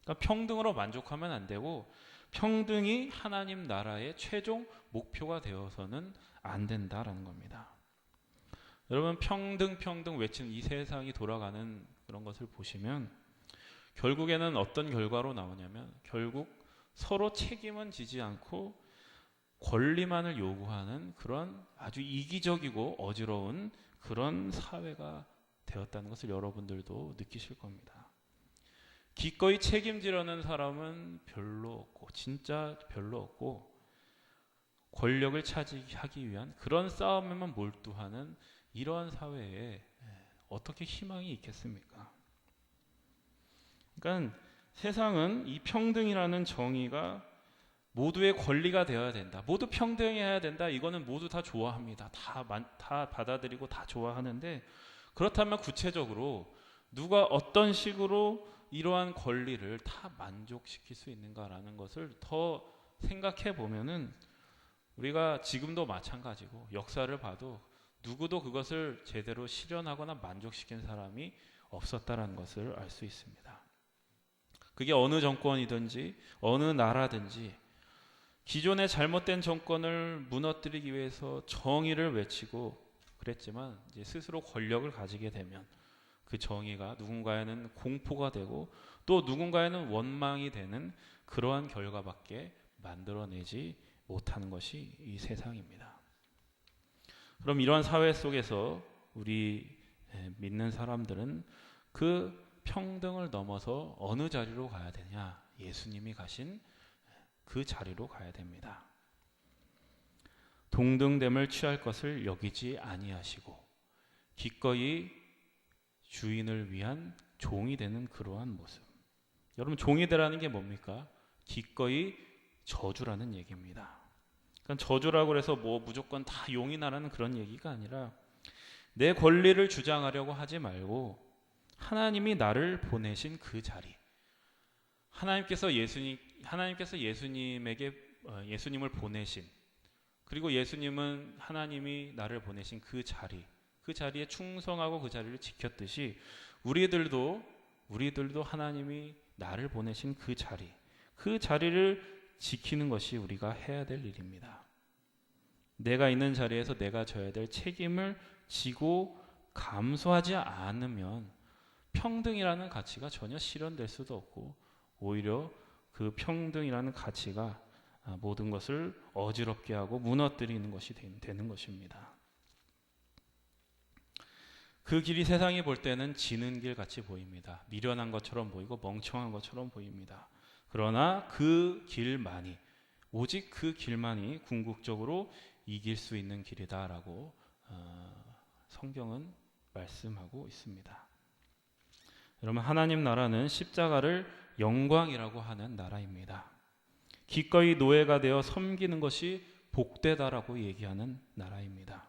그러니까 평등으로 만족하면 안 되고 평등이 하나님 나라의 최종 목표가 되어서는 안 된다라는 겁니다. 여러분, 평등 외치는 이 세상이 돌아가는 그런 것을 보시면 결국에는 어떤 결과로 나오냐면 결국 서로 책임은 지지 않고 권리만을 요구하는 그런 아주 이기적이고 어지러운 그런 사회가 되었다는 것을 여러분들도 느끼실 겁니다. 기꺼이 책임지려는 사람은 별로 없고 진짜 별로 없고 권력을 차지하기 위한 그런 싸움에만 몰두하는 이러한 사회에 어떻게 희망이 있겠습니까? 그러니까 세상은 이 평등이라는 정의가 모두의 권리가 되어야 된다. 모두 평등해야 된다. 이거는 모두 다 좋아합니다. 다 받아들이고 다 좋아하는데 그렇다면 구체적으로 누가 어떤 식으로 이러한 권리를 다 만족시킬 수 있는가라는 것을 더 생각해 보면은 우리가 지금도 마찬가지고 역사를 봐도 누구도 그것을 제대로 실현하거나 만족시킨 사람이 없었다라는 것을 알 수 있습니다. 그게 어느 정권이든지 어느 나라든지 기존의 잘못된 정권을 무너뜨리기 위해서 정의를 외치고 그랬지만 이제 스스로 권력을 가지게 되면 그 정의가 누군가에는 공포가 되고 또 누군가에는 원망이 되는 그러한 결과밖에 만들어내지 못하는 것이 이 세상입니다. 그럼 이러한 사회 속에서 우리 믿는 사람들은 그 평등을 넘어서 어느 자리로 가야 되냐? 예수님이 가신 그 자리로 가야 됩니다. 동등됨을 취할 것을 여기지 아니하시고 기꺼이 주인을 위한 종이 되는 그러한 모습. 여러분, 종이 되라는 게 뭡니까? 기꺼이 저주라는 얘기입니다. 그러니까 저주라고 해서 뭐 무조건 다 용인하라는 그런 얘기가 아니라 내 권리를 주장하려고 하지 말고 하나님이 나를 보내신 그 자리, 하나님께서 예수님을 보내신, 그리고 예수님은 하나님이 나를 보내신 그 자리, 그 자리에 충성하고 그 자리를 지켰듯이 우리들도 하나님이 나를 보내신 그 자리를 지키는 것이 우리가 해야 될 일입니다. 내가 있는 자리에서 내가 져야 될 책임을 지고 감수하지 않으면 평등이라는 가치가 전혀 실현될 수도 없고 오히려 그 평등이라는 가치가 모든 것을 어지럽게 하고 무너뜨리는 것이 되는 것입니다. 그 길이 세상이 볼 때는 지는 길 같이 보입니다. 미련한 것처럼 보이고 멍청한 것처럼 보입니다. 그러나 그 길만이, 오직 그 길만이 궁극적으로 이길 수 있는 길이다라고 성경은 말씀하고 있습니다. 여러분, 하나님 나라는 십자가를 영광이라고 하는 나라입니다. 기꺼이 노예가 되어 섬기는 것이 복되다라고 얘기하는 나라입니다.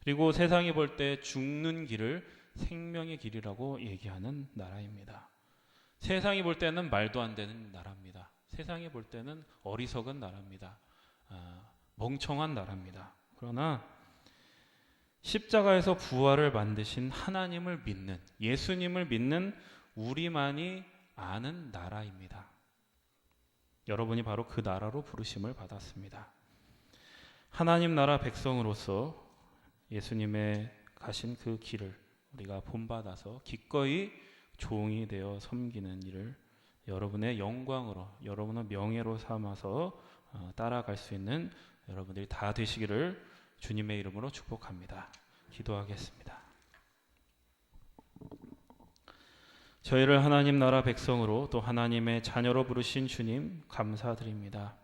그리고 세상이 볼 때 죽는 길을 생명의 길이라고 얘기하는 나라입니다. 세상이 볼 때는 말도 안 되는 나라입니다. 세상이 볼 때는 어리석은 나라입니다. 멍청한 나라입니다. 그러나 십자가에서 부활을 만드신 하나님을 믿는, 예수님을 믿는 우리만이 아는 나라입니다. 여러분이 바로 그 나라로 부르심을 받았습니다. 하나님 나라 백성으로서 예수님의 가신 그 길을 우리가 본받아서 기꺼이 종이 되어 섬기는 일을 여러분의 영광으로, 여러분의 명예로 삼아서 따라갈 수 있는 여러분들이 다 되시기를 주님의 이름으로 축복합니다. 기도하겠습니다. 저희를 하나님 나라 백성으로 또 하나님의 자녀로 부르신 주님 감사드립니다.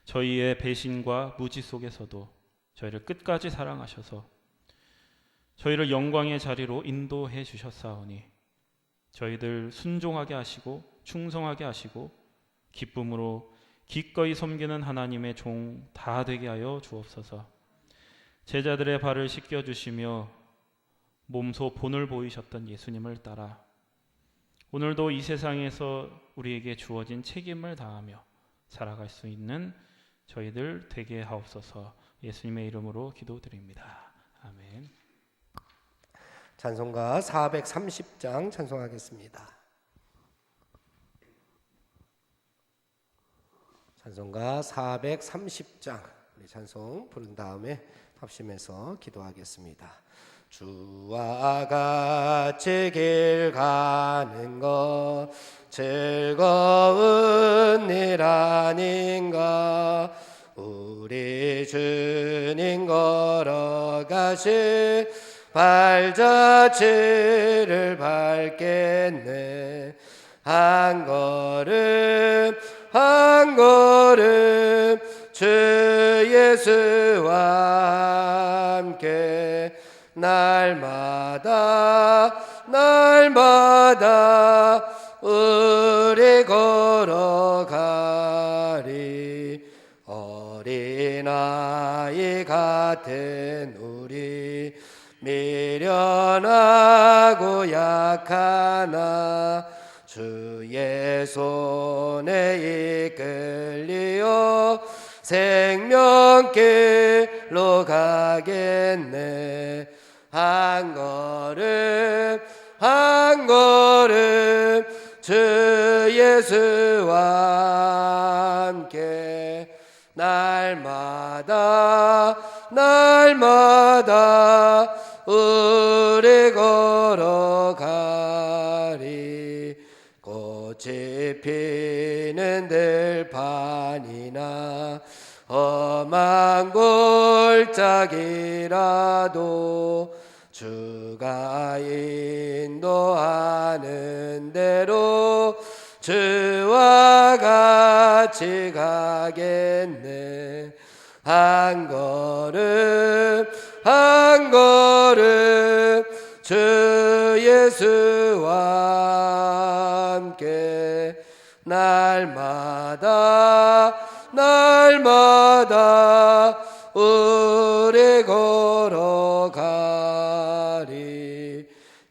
저희의 배신과 무지 속에서도 저희를 끝까지 사랑하셔서 저희를 영광의 자리로 인도해 주셨사오니 저희들 순종하게 하시고 충성하게 하시고 기쁨으로 기꺼이 섬기는 하나님의 종 다 되게 하여 주옵소서. 제자들의 발을 씻겨주시며 몸소 본을 보이셨던 예수님을 따라 오늘도 이 세상에서 우리에게 주어진 책임을 다하며 살아갈 수 있는 저희들 되게 하옵소서. 예수님의 이름으로 기도드립니다. 아멘. 찬송가 430장 찬송하겠습니다. 찬송가 430장 우리 찬송 부른 다음에 합심해서 기도하겠습니다. 주와 같이 길 가는 것 즐거운 일 아닌가. 우리 주님 걸어가신 발자취를 밟겠네. 한 걸음 한 걸음 주 예수와 함께 날마다 우리 걸어가리. 어린아이 같은 우리 미련하고 약하나 주의 손에 이끌리어 생명길로 가겠네. 한 걸음 한 걸음 주 예수와 함께 날마다 우리 걸어가리. 꽃이 피는 들판이나 험한 골짜기라도 주가 인도하는 대로 주와 같이 가겠네. 한 걸음 한 걸음 주 예수와 함께 날마다 우리 걸어가리.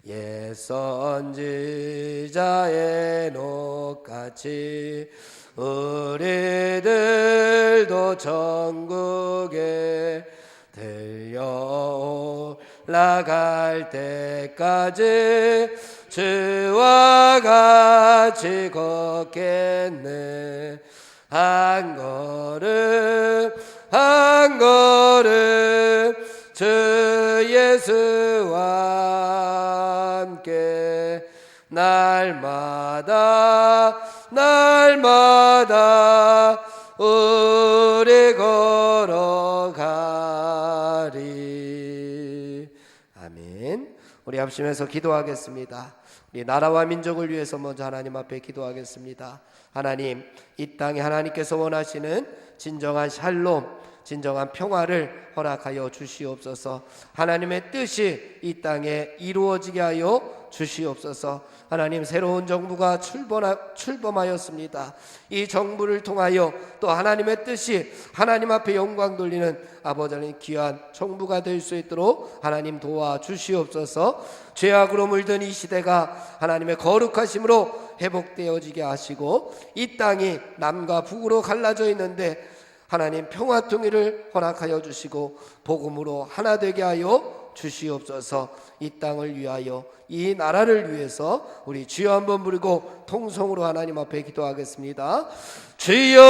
옛 선지자의 녹같이 우리들도 천국에 들려 올라갈 때까지 주와 같이 걷겠네. 한 걸음 주 예수와 함께 날마다 우리 걸어가리. 아멘. 우리 합심해서 기도하겠습니다. 우리 나라와 민족을 위해서 먼저 하나님 앞에 기도하겠습니다. 하나님, 이 땅에 하나님께서 원하시는 진정한 샬롬, 진정한 평화를 허락하여 주시옵소서. 하나님의 뜻이 이 땅에 이루어지게 하여 주시옵소서. 하나님, 새로운 정부가 출범하였습니다. 이 정부를 통하여 또 하나님의 뜻이 하나님 앞에 영광 돌리는 아버지는 귀한 정부가 될 수 있도록 하나님 도와주시옵소서. 죄악으로 물든 이 시대가 하나님의 거룩하심으로 회복되어지게 하시고, 이 땅이 남과 북으로 갈라져 있는데 하나님 평화 통일을 허락하여 주시고 복음으로 하나 되게 하여 주시옵소서. 이 땅을 위하여, 이 나라를 위해서 우리 주여 한번 부르고 통성으로 하나님 앞에 기도하겠습니다. 주여!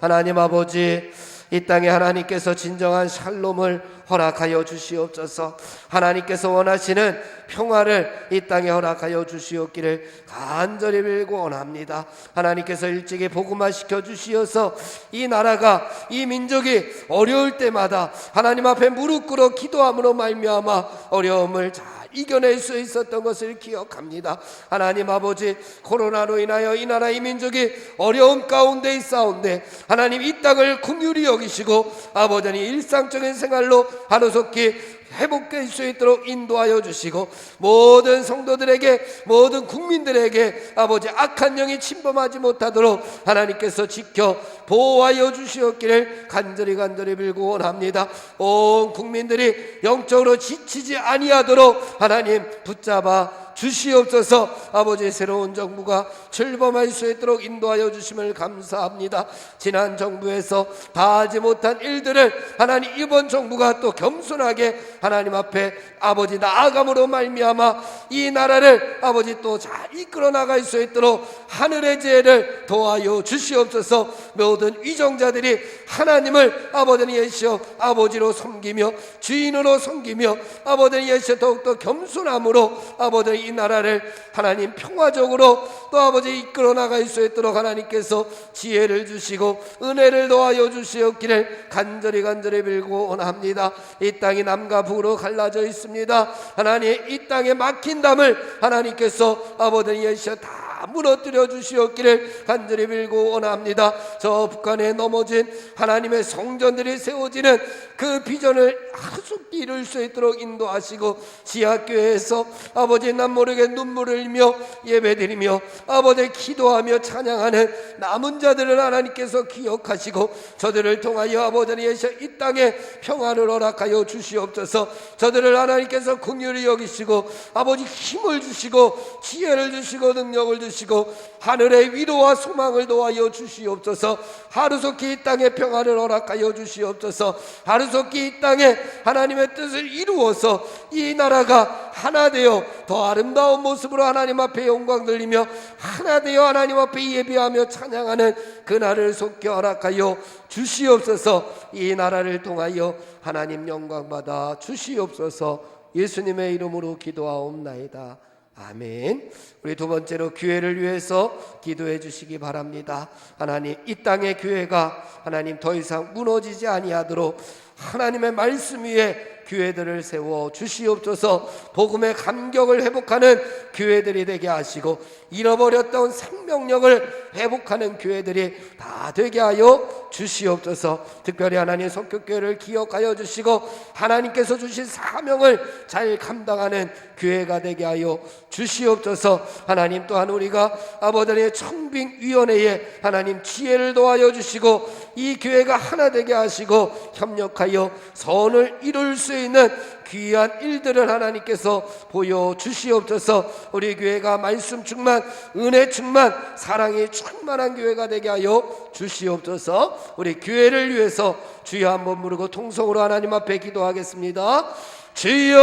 하나님 아버지, 이 땅에 하나님께서 진정한 샬롬을 허락하여 주시옵소서. 하나님께서 원하시는 평화를 이 땅에 허락하여 주시옵기를 간절히 빌고 원합니다. 하나님께서 일찍이 복음화시켜 주시어서 이 나라가, 이 민족이 어려울 때마다 하나님 앞에 무릎 꿇어 기도함으로 말미암아 어려움을 잘 이겨낼 수 있었던 것을 기억합니다. 하나님 아버지, 코로나로 인하여 이 나라 이 민족이 어려움 가운데 있사온데 하나님 이 땅을 긍휼히 여기시고 아버지는 일상적인 생활로 하루속히 회복될 수 있도록 인도하여 주시고, 모든 성도들에게, 모든 국민들에게 아버지 악한 영이 침범하지 못하도록 하나님께서 지켜 보호하여 주시옵기를 간절히 빌고 원합니다. 온 국민들이 영적으로 지치지 아니하도록 하나님 붙잡아 주시옵소서. 아버지, 새로운 정부가 출범할 수 있도록 인도하여 주심을 감사합니다. 지난 정부에서 다 하지 못한 일들을 하나님 이번 정부가 또 겸손하게 하나님 앞에 아버지 나아감으로 말미암아 이 나라를 아버지 또 잘 이끌어 나갈 수 있도록 하늘의 지혜를 도와여 주시옵소서. 모든 위정자들이 하나님을 아버지는 예시여 아버지로 섬기며 주인으로 섬기며 아버지는 예시여 더욱더 겸손함으로 아버지 이 나라를 하나님 평화적으로 또 아버지 이끌어 나갈 수 있도록 하나님께서 지혜를 주시고 은혜를 도와여 주시옵기를 간절히 빌고 원합니다. 이 땅이 남과 북으로 갈라져 있습니다. 하나님, 이 땅에 막힌 담을 하나님께서 아버지 예시여 다 무너뜨려 주시옵기를 간절히 빌고 원합니다. 저 북한에 넘어진 하나님의 성전들이 세워지는 그 비전을 하루속히 이룰 수 있도록 인도하시고, 지하교회에서 아버지 남 모르게 눈물을 흘리며 예배드리며 아버지 기도하며 찬양하는 남은 자들을 하나님께서 기억하시고 저들을 통하여 아버지 예시여 이 땅에 평화를 허락하여 주시옵소서. 저들을 하나님께서 긍휼히 여기시고 아버지 힘을 주시고 지혜를 주시고 능력을 주시고 하늘의 위로와 소망을 도와여 주시옵소서. 하루속히 이 땅에 평화를 허락하여 주시옵소서. 하루속히 이 땅에 하나님의 뜻을 이루어서 이 나라가 하나 되어 더 아름다운 모습으로 하나님 앞에 영광 돌리며 하나 되어 하나님 앞에 예배하며 찬양하는 그날을 속히 허락하여 주시옵소서. 이 나라를 통하여 하나님 영광 받아 주시옵소서. 예수님의 이름으로 기도하옵나이다. 아멘. 우리 두 번째로 교회를 위해서 기도해 주시기 바랍니다. 하나님, 이 땅의 교회가 하나님 더 이상 무너지지 아니하도록 하나님의 말씀 위에 교회들을 세워 주시옵소서. 복음의 감격을 회복하는 교회들이 되게 하시고 잃어버렸던 생명력을 회복하는 교회들이 다 되게 하여 주시옵소서. 특별히 하나님 성격교회를 기억하여 주시고 하나님께서 주신 사명을 잘 감당하는 교회가 되게 하여 주시옵소서. 하나님, 또한 우리가 아버지의 청빙위원회에 하나님 지혜를 도와여 주시고 이 교회가 하나 되게 하시고 협력하여 선을 이룰 수 있는 귀한 일들을 하나님께서 보여주시옵소서. 우리 교회가 말씀 충만, 은혜 충만, 사랑이 충만한 교회가 되게 하여 주시옵소서. 우리 교회를 위해서 주여 한번 부르고 통성으로 하나님 앞에 기도하겠습니다. 주여,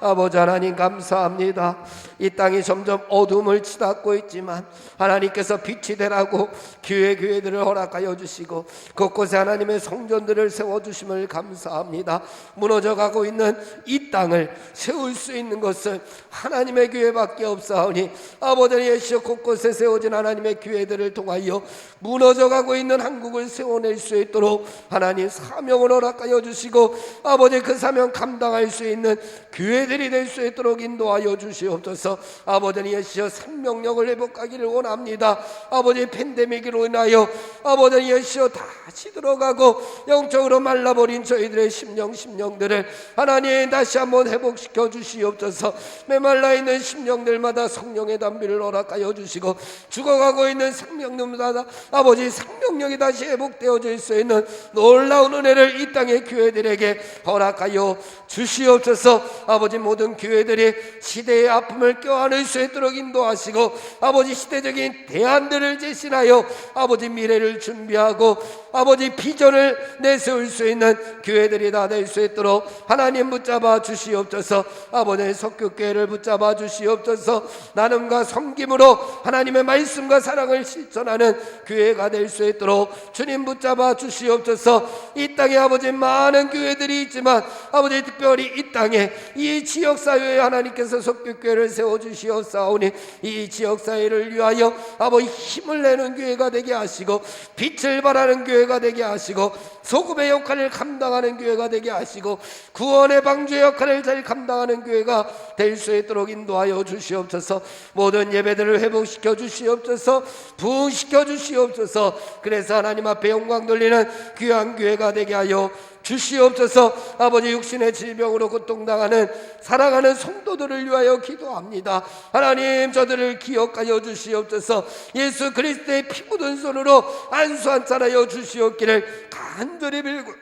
아버지 하나님 감사합니다. 이 땅이 점점 어둠을 치닫고 있지만 하나님께서 빛이 되라고 교회들을 허락하여 주시고 곳곳에 하나님의 성전들을 세워주심을 감사합니다. 무너져가고 있는 이 땅을 세울 수 있는 것은 하나님의 교회밖에 없사오니 아버지 예수여, 곳곳에 세워진 하나님의 교회들을 통하여 무너져가고 있는 한국을 세워낼 수 있도록 하나님 사명을 허락하여 주시고 아버지 그 사명 감당할 수 있는 교회들이 될 수 있도록 인도하여 주시옵소서. 아버지 예수여, 생명력을 회복하기를 원합니다. 아버지 팬데믹으로 인하여 아버지 예수여 다시 들어가고 영적으로 말라버린 저희들의 심령들을 하나님 다시 한번 회복시켜 주시옵소서. 메말라 있는 심령들마다 성령의 담비를 허락하여 주시고 죽어가고 있는 생명들마다 아버지 생명력이 다시 회복되어질 수 있는 놀라운 은혜를 이 땅의 교회들에게 허락하여 주시옵소서. 아버지 모든 교회들이 시대의 아픔을 껴안을 수 있도록 인도하시고 아버지 시대적인 대안들을 제시하여 아버지 미래를 준비하고 아버지 비전을 내세울 수 있는 교회들이 다 될 수 있도록 하나님 붙잡아 주시옵소서. 아버지 석교교회를 붙잡아 주시옵소서. 나눔과 섬김으로 하나님의 말씀과 사랑을 실천하는 교회가 될 수 있도록 주님 붙잡아 주시옵소서. 이 땅에 아버지 많은 교회들이 있지만 아버지 특별히 이 땅에 이 지역사회에 하나님께서 석교교회를 세워주시옵사오니 이 지역사회를 위하여 아버지 힘을 내는 교회가 되게 하시고 빛을 발하는 교회가 되게 하시고 소금의 역할을 감당하는 교회가 되게 하시고 구원의 방주의 역할을 잘 감당하는 교회가 될 수 있도록 인도하여 주시옵소서. 모든 예배들을 회복시켜 주시옵소서. 부흥시켜 주시옵소서. 그래서 하나님 앞에 영광 돌리는 귀한 교회가 되게 하여 주시옵소서. 아버지 육신의 질병으로 고통당하는 살아가는 성도들을 위하여 기도합니다. 하나님, 저들을 기억하여 주시옵소서. 예수 그리스도의 피 묻은 손으로 안수한살하여 주시옵기를 간절히 빌고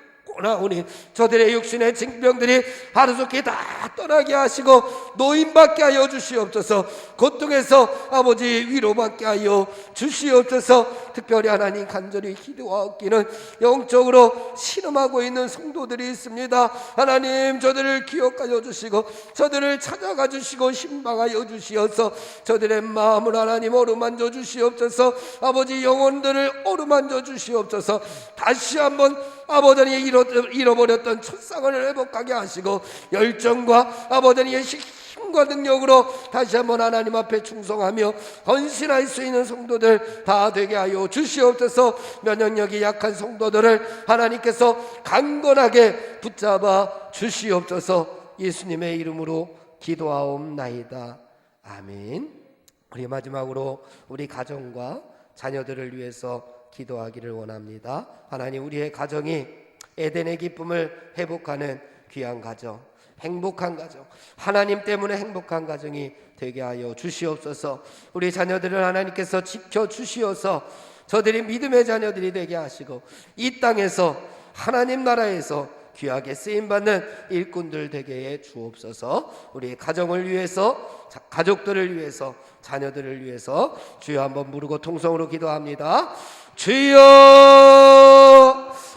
나오니 저들의 육신의 질병들이 하루속히 다 떠나게 하시고 노인받게 하여 주시옵소서. 고통에서 아버지 위로받게 하여 주시옵소서. 특별히 하나님 간절히 기도하옵기는 영적으로 신음하고 있는 성도들이 있습니다. 하나님, 저들을 기억하여 주시고 저들을 찾아가 주시고 신방하여 주시어서 저들의 마음을 하나님 어루만져 주시옵소서. 아버지 영혼들을 어루만져 주시옵소서. 다시 한번 아버지의 잃어버렸던 첫상을 회복하게 하시고 열정과 아버지의 힘과 능력으로 다시 한번 하나님 앞에 충성하며 헌신할 수 있는 성도들 다 되게 하여 주시옵소서. 면역력이 약한 성도들을 하나님께서 강건하게 붙잡아 주시옵소서. 예수님의 이름으로 기도하옵나이다. 아멘. 우리 마지막으로 우리 가정과 자녀들을 위해서 기도하기를 원합니다. 하나님, 우리의 가정이 에덴의 기쁨을 회복하는 귀한 가정, 행복한 가정, 하나님 때문에 행복한 가정이 되게 하여 주시옵소서. 우리 자녀들을 하나님께서 지켜주시어서 저들이 믿음의 자녀들이 되게 하시고 이 땅에서 하나님 나라에서 귀하게 쓰임받는 일꾼들 되게 해 주옵소서. 우리 가정을 위해서, 가족들을 위해서, 자녀들을 위해서 주여 한번 부르고 통성으로 기도합니다. 주여,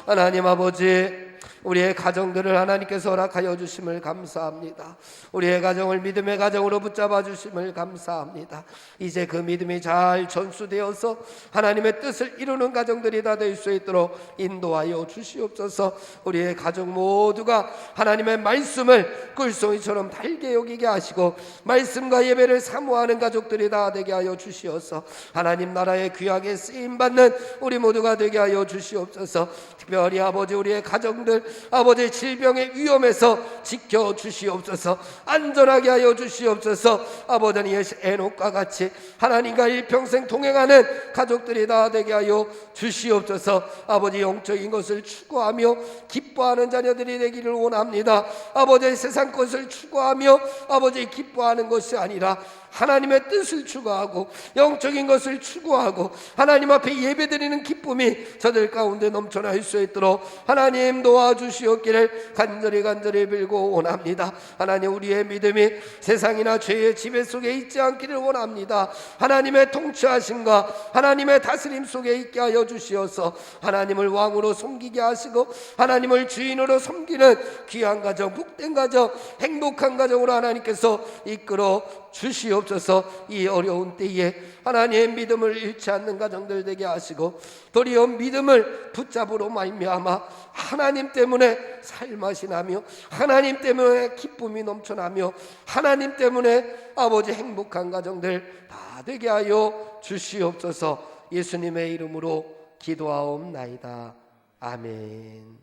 하나님 아버지, 우리의 가정들을 하나님께서 허락하여 주심을 감사합니다. 우리의 가정을 믿음의 가정으로 붙잡아 주심을 감사합니다. 이제 그 믿음이 잘 전수되어서 하나님의 뜻을 이루는 가정들이 다 될 수 있도록 인도하여 주시옵소서. 우리의 가정 모두가 하나님의 말씀을 꿀송이처럼 달게 여기게 하시고 말씀과 예배를 사모하는 가족들이 다 되게 하여 주시옵소서. 하나님 나라의 귀하게 쓰임받는 우리 모두가 되게 하여 주시옵소서. 특별히 아버지 우리의 가정들 아버지 질병의 위험에서 지켜주시옵소서. 안전하게 하여 주시옵소서. 아버지 에녹과 같이 하나님과 일평생 동행하는 가족들이 다 되게 하여 주시옵소서. 아버지 영적인 것을 추구하며 기뻐하는 자녀들이 되기를 원합니다. 아버지 세상 것을 추구하며 아버지 기뻐하는 것이 아니라 하나님의 뜻을 추구하고 영적인 것을 추구하고 하나님 앞에 예배드리는 기쁨이 저들 가운데 넘쳐날 수 있도록 하나님 도와주시옵기를 간절히 빌고 원합니다. 하나님 우리의 믿음이 세상이나 죄의 지배 속에 있지 않기를 원합니다. 하나님의 통치하심과 하나님의 다스림 속에 있게 하여 주시어서 하나님을 왕으로 섬기게 하시고 하나님을 주인으로 섬기는 귀한 가정, 복된 가정, 행복한 가정으로 하나님께서 이끌어 주시옵소서. 이 어려운 때에 하나님의 믿음을 잃지 않는 가정들 되게 하시고 도리어 믿음을 붙잡으로 말미암아 하나님 때문에 살맛이 나며 하나님 때문에 기쁨이 넘쳐나며 하나님 때문에 아버지 행복한 가정들 다 되게 하여 주시옵소서. 예수님의 이름으로 기도하옵나이다. 아멘.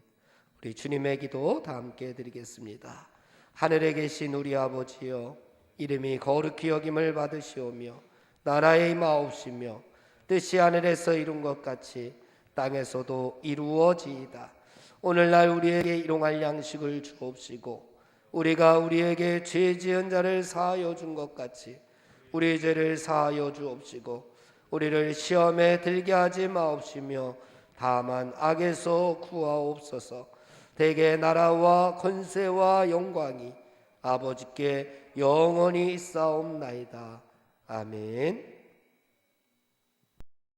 우리 주님의 기도 다 함께 드리겠습니다. 하늘에 계신 우리 아버지여, 이름이 거룩히 여김을 받으시오며 나라의 임하옵시며 뜻이 하늘에서 이룬 것 같이 땅에서도 이루어지이다. 오늘날 우리에게 일용할 양식을 주옵시고 우리가 우리에게 죄 지은 자를 사하여 준 것 같이 우리 죄를 사하여 주옵시고 우리를 시험에 들게 하지 마옵시며 다만 악에서 구하옵소서. 대개 나라와 권세와 영광이 아버지께 영원히 있사옵나이다. 아멘.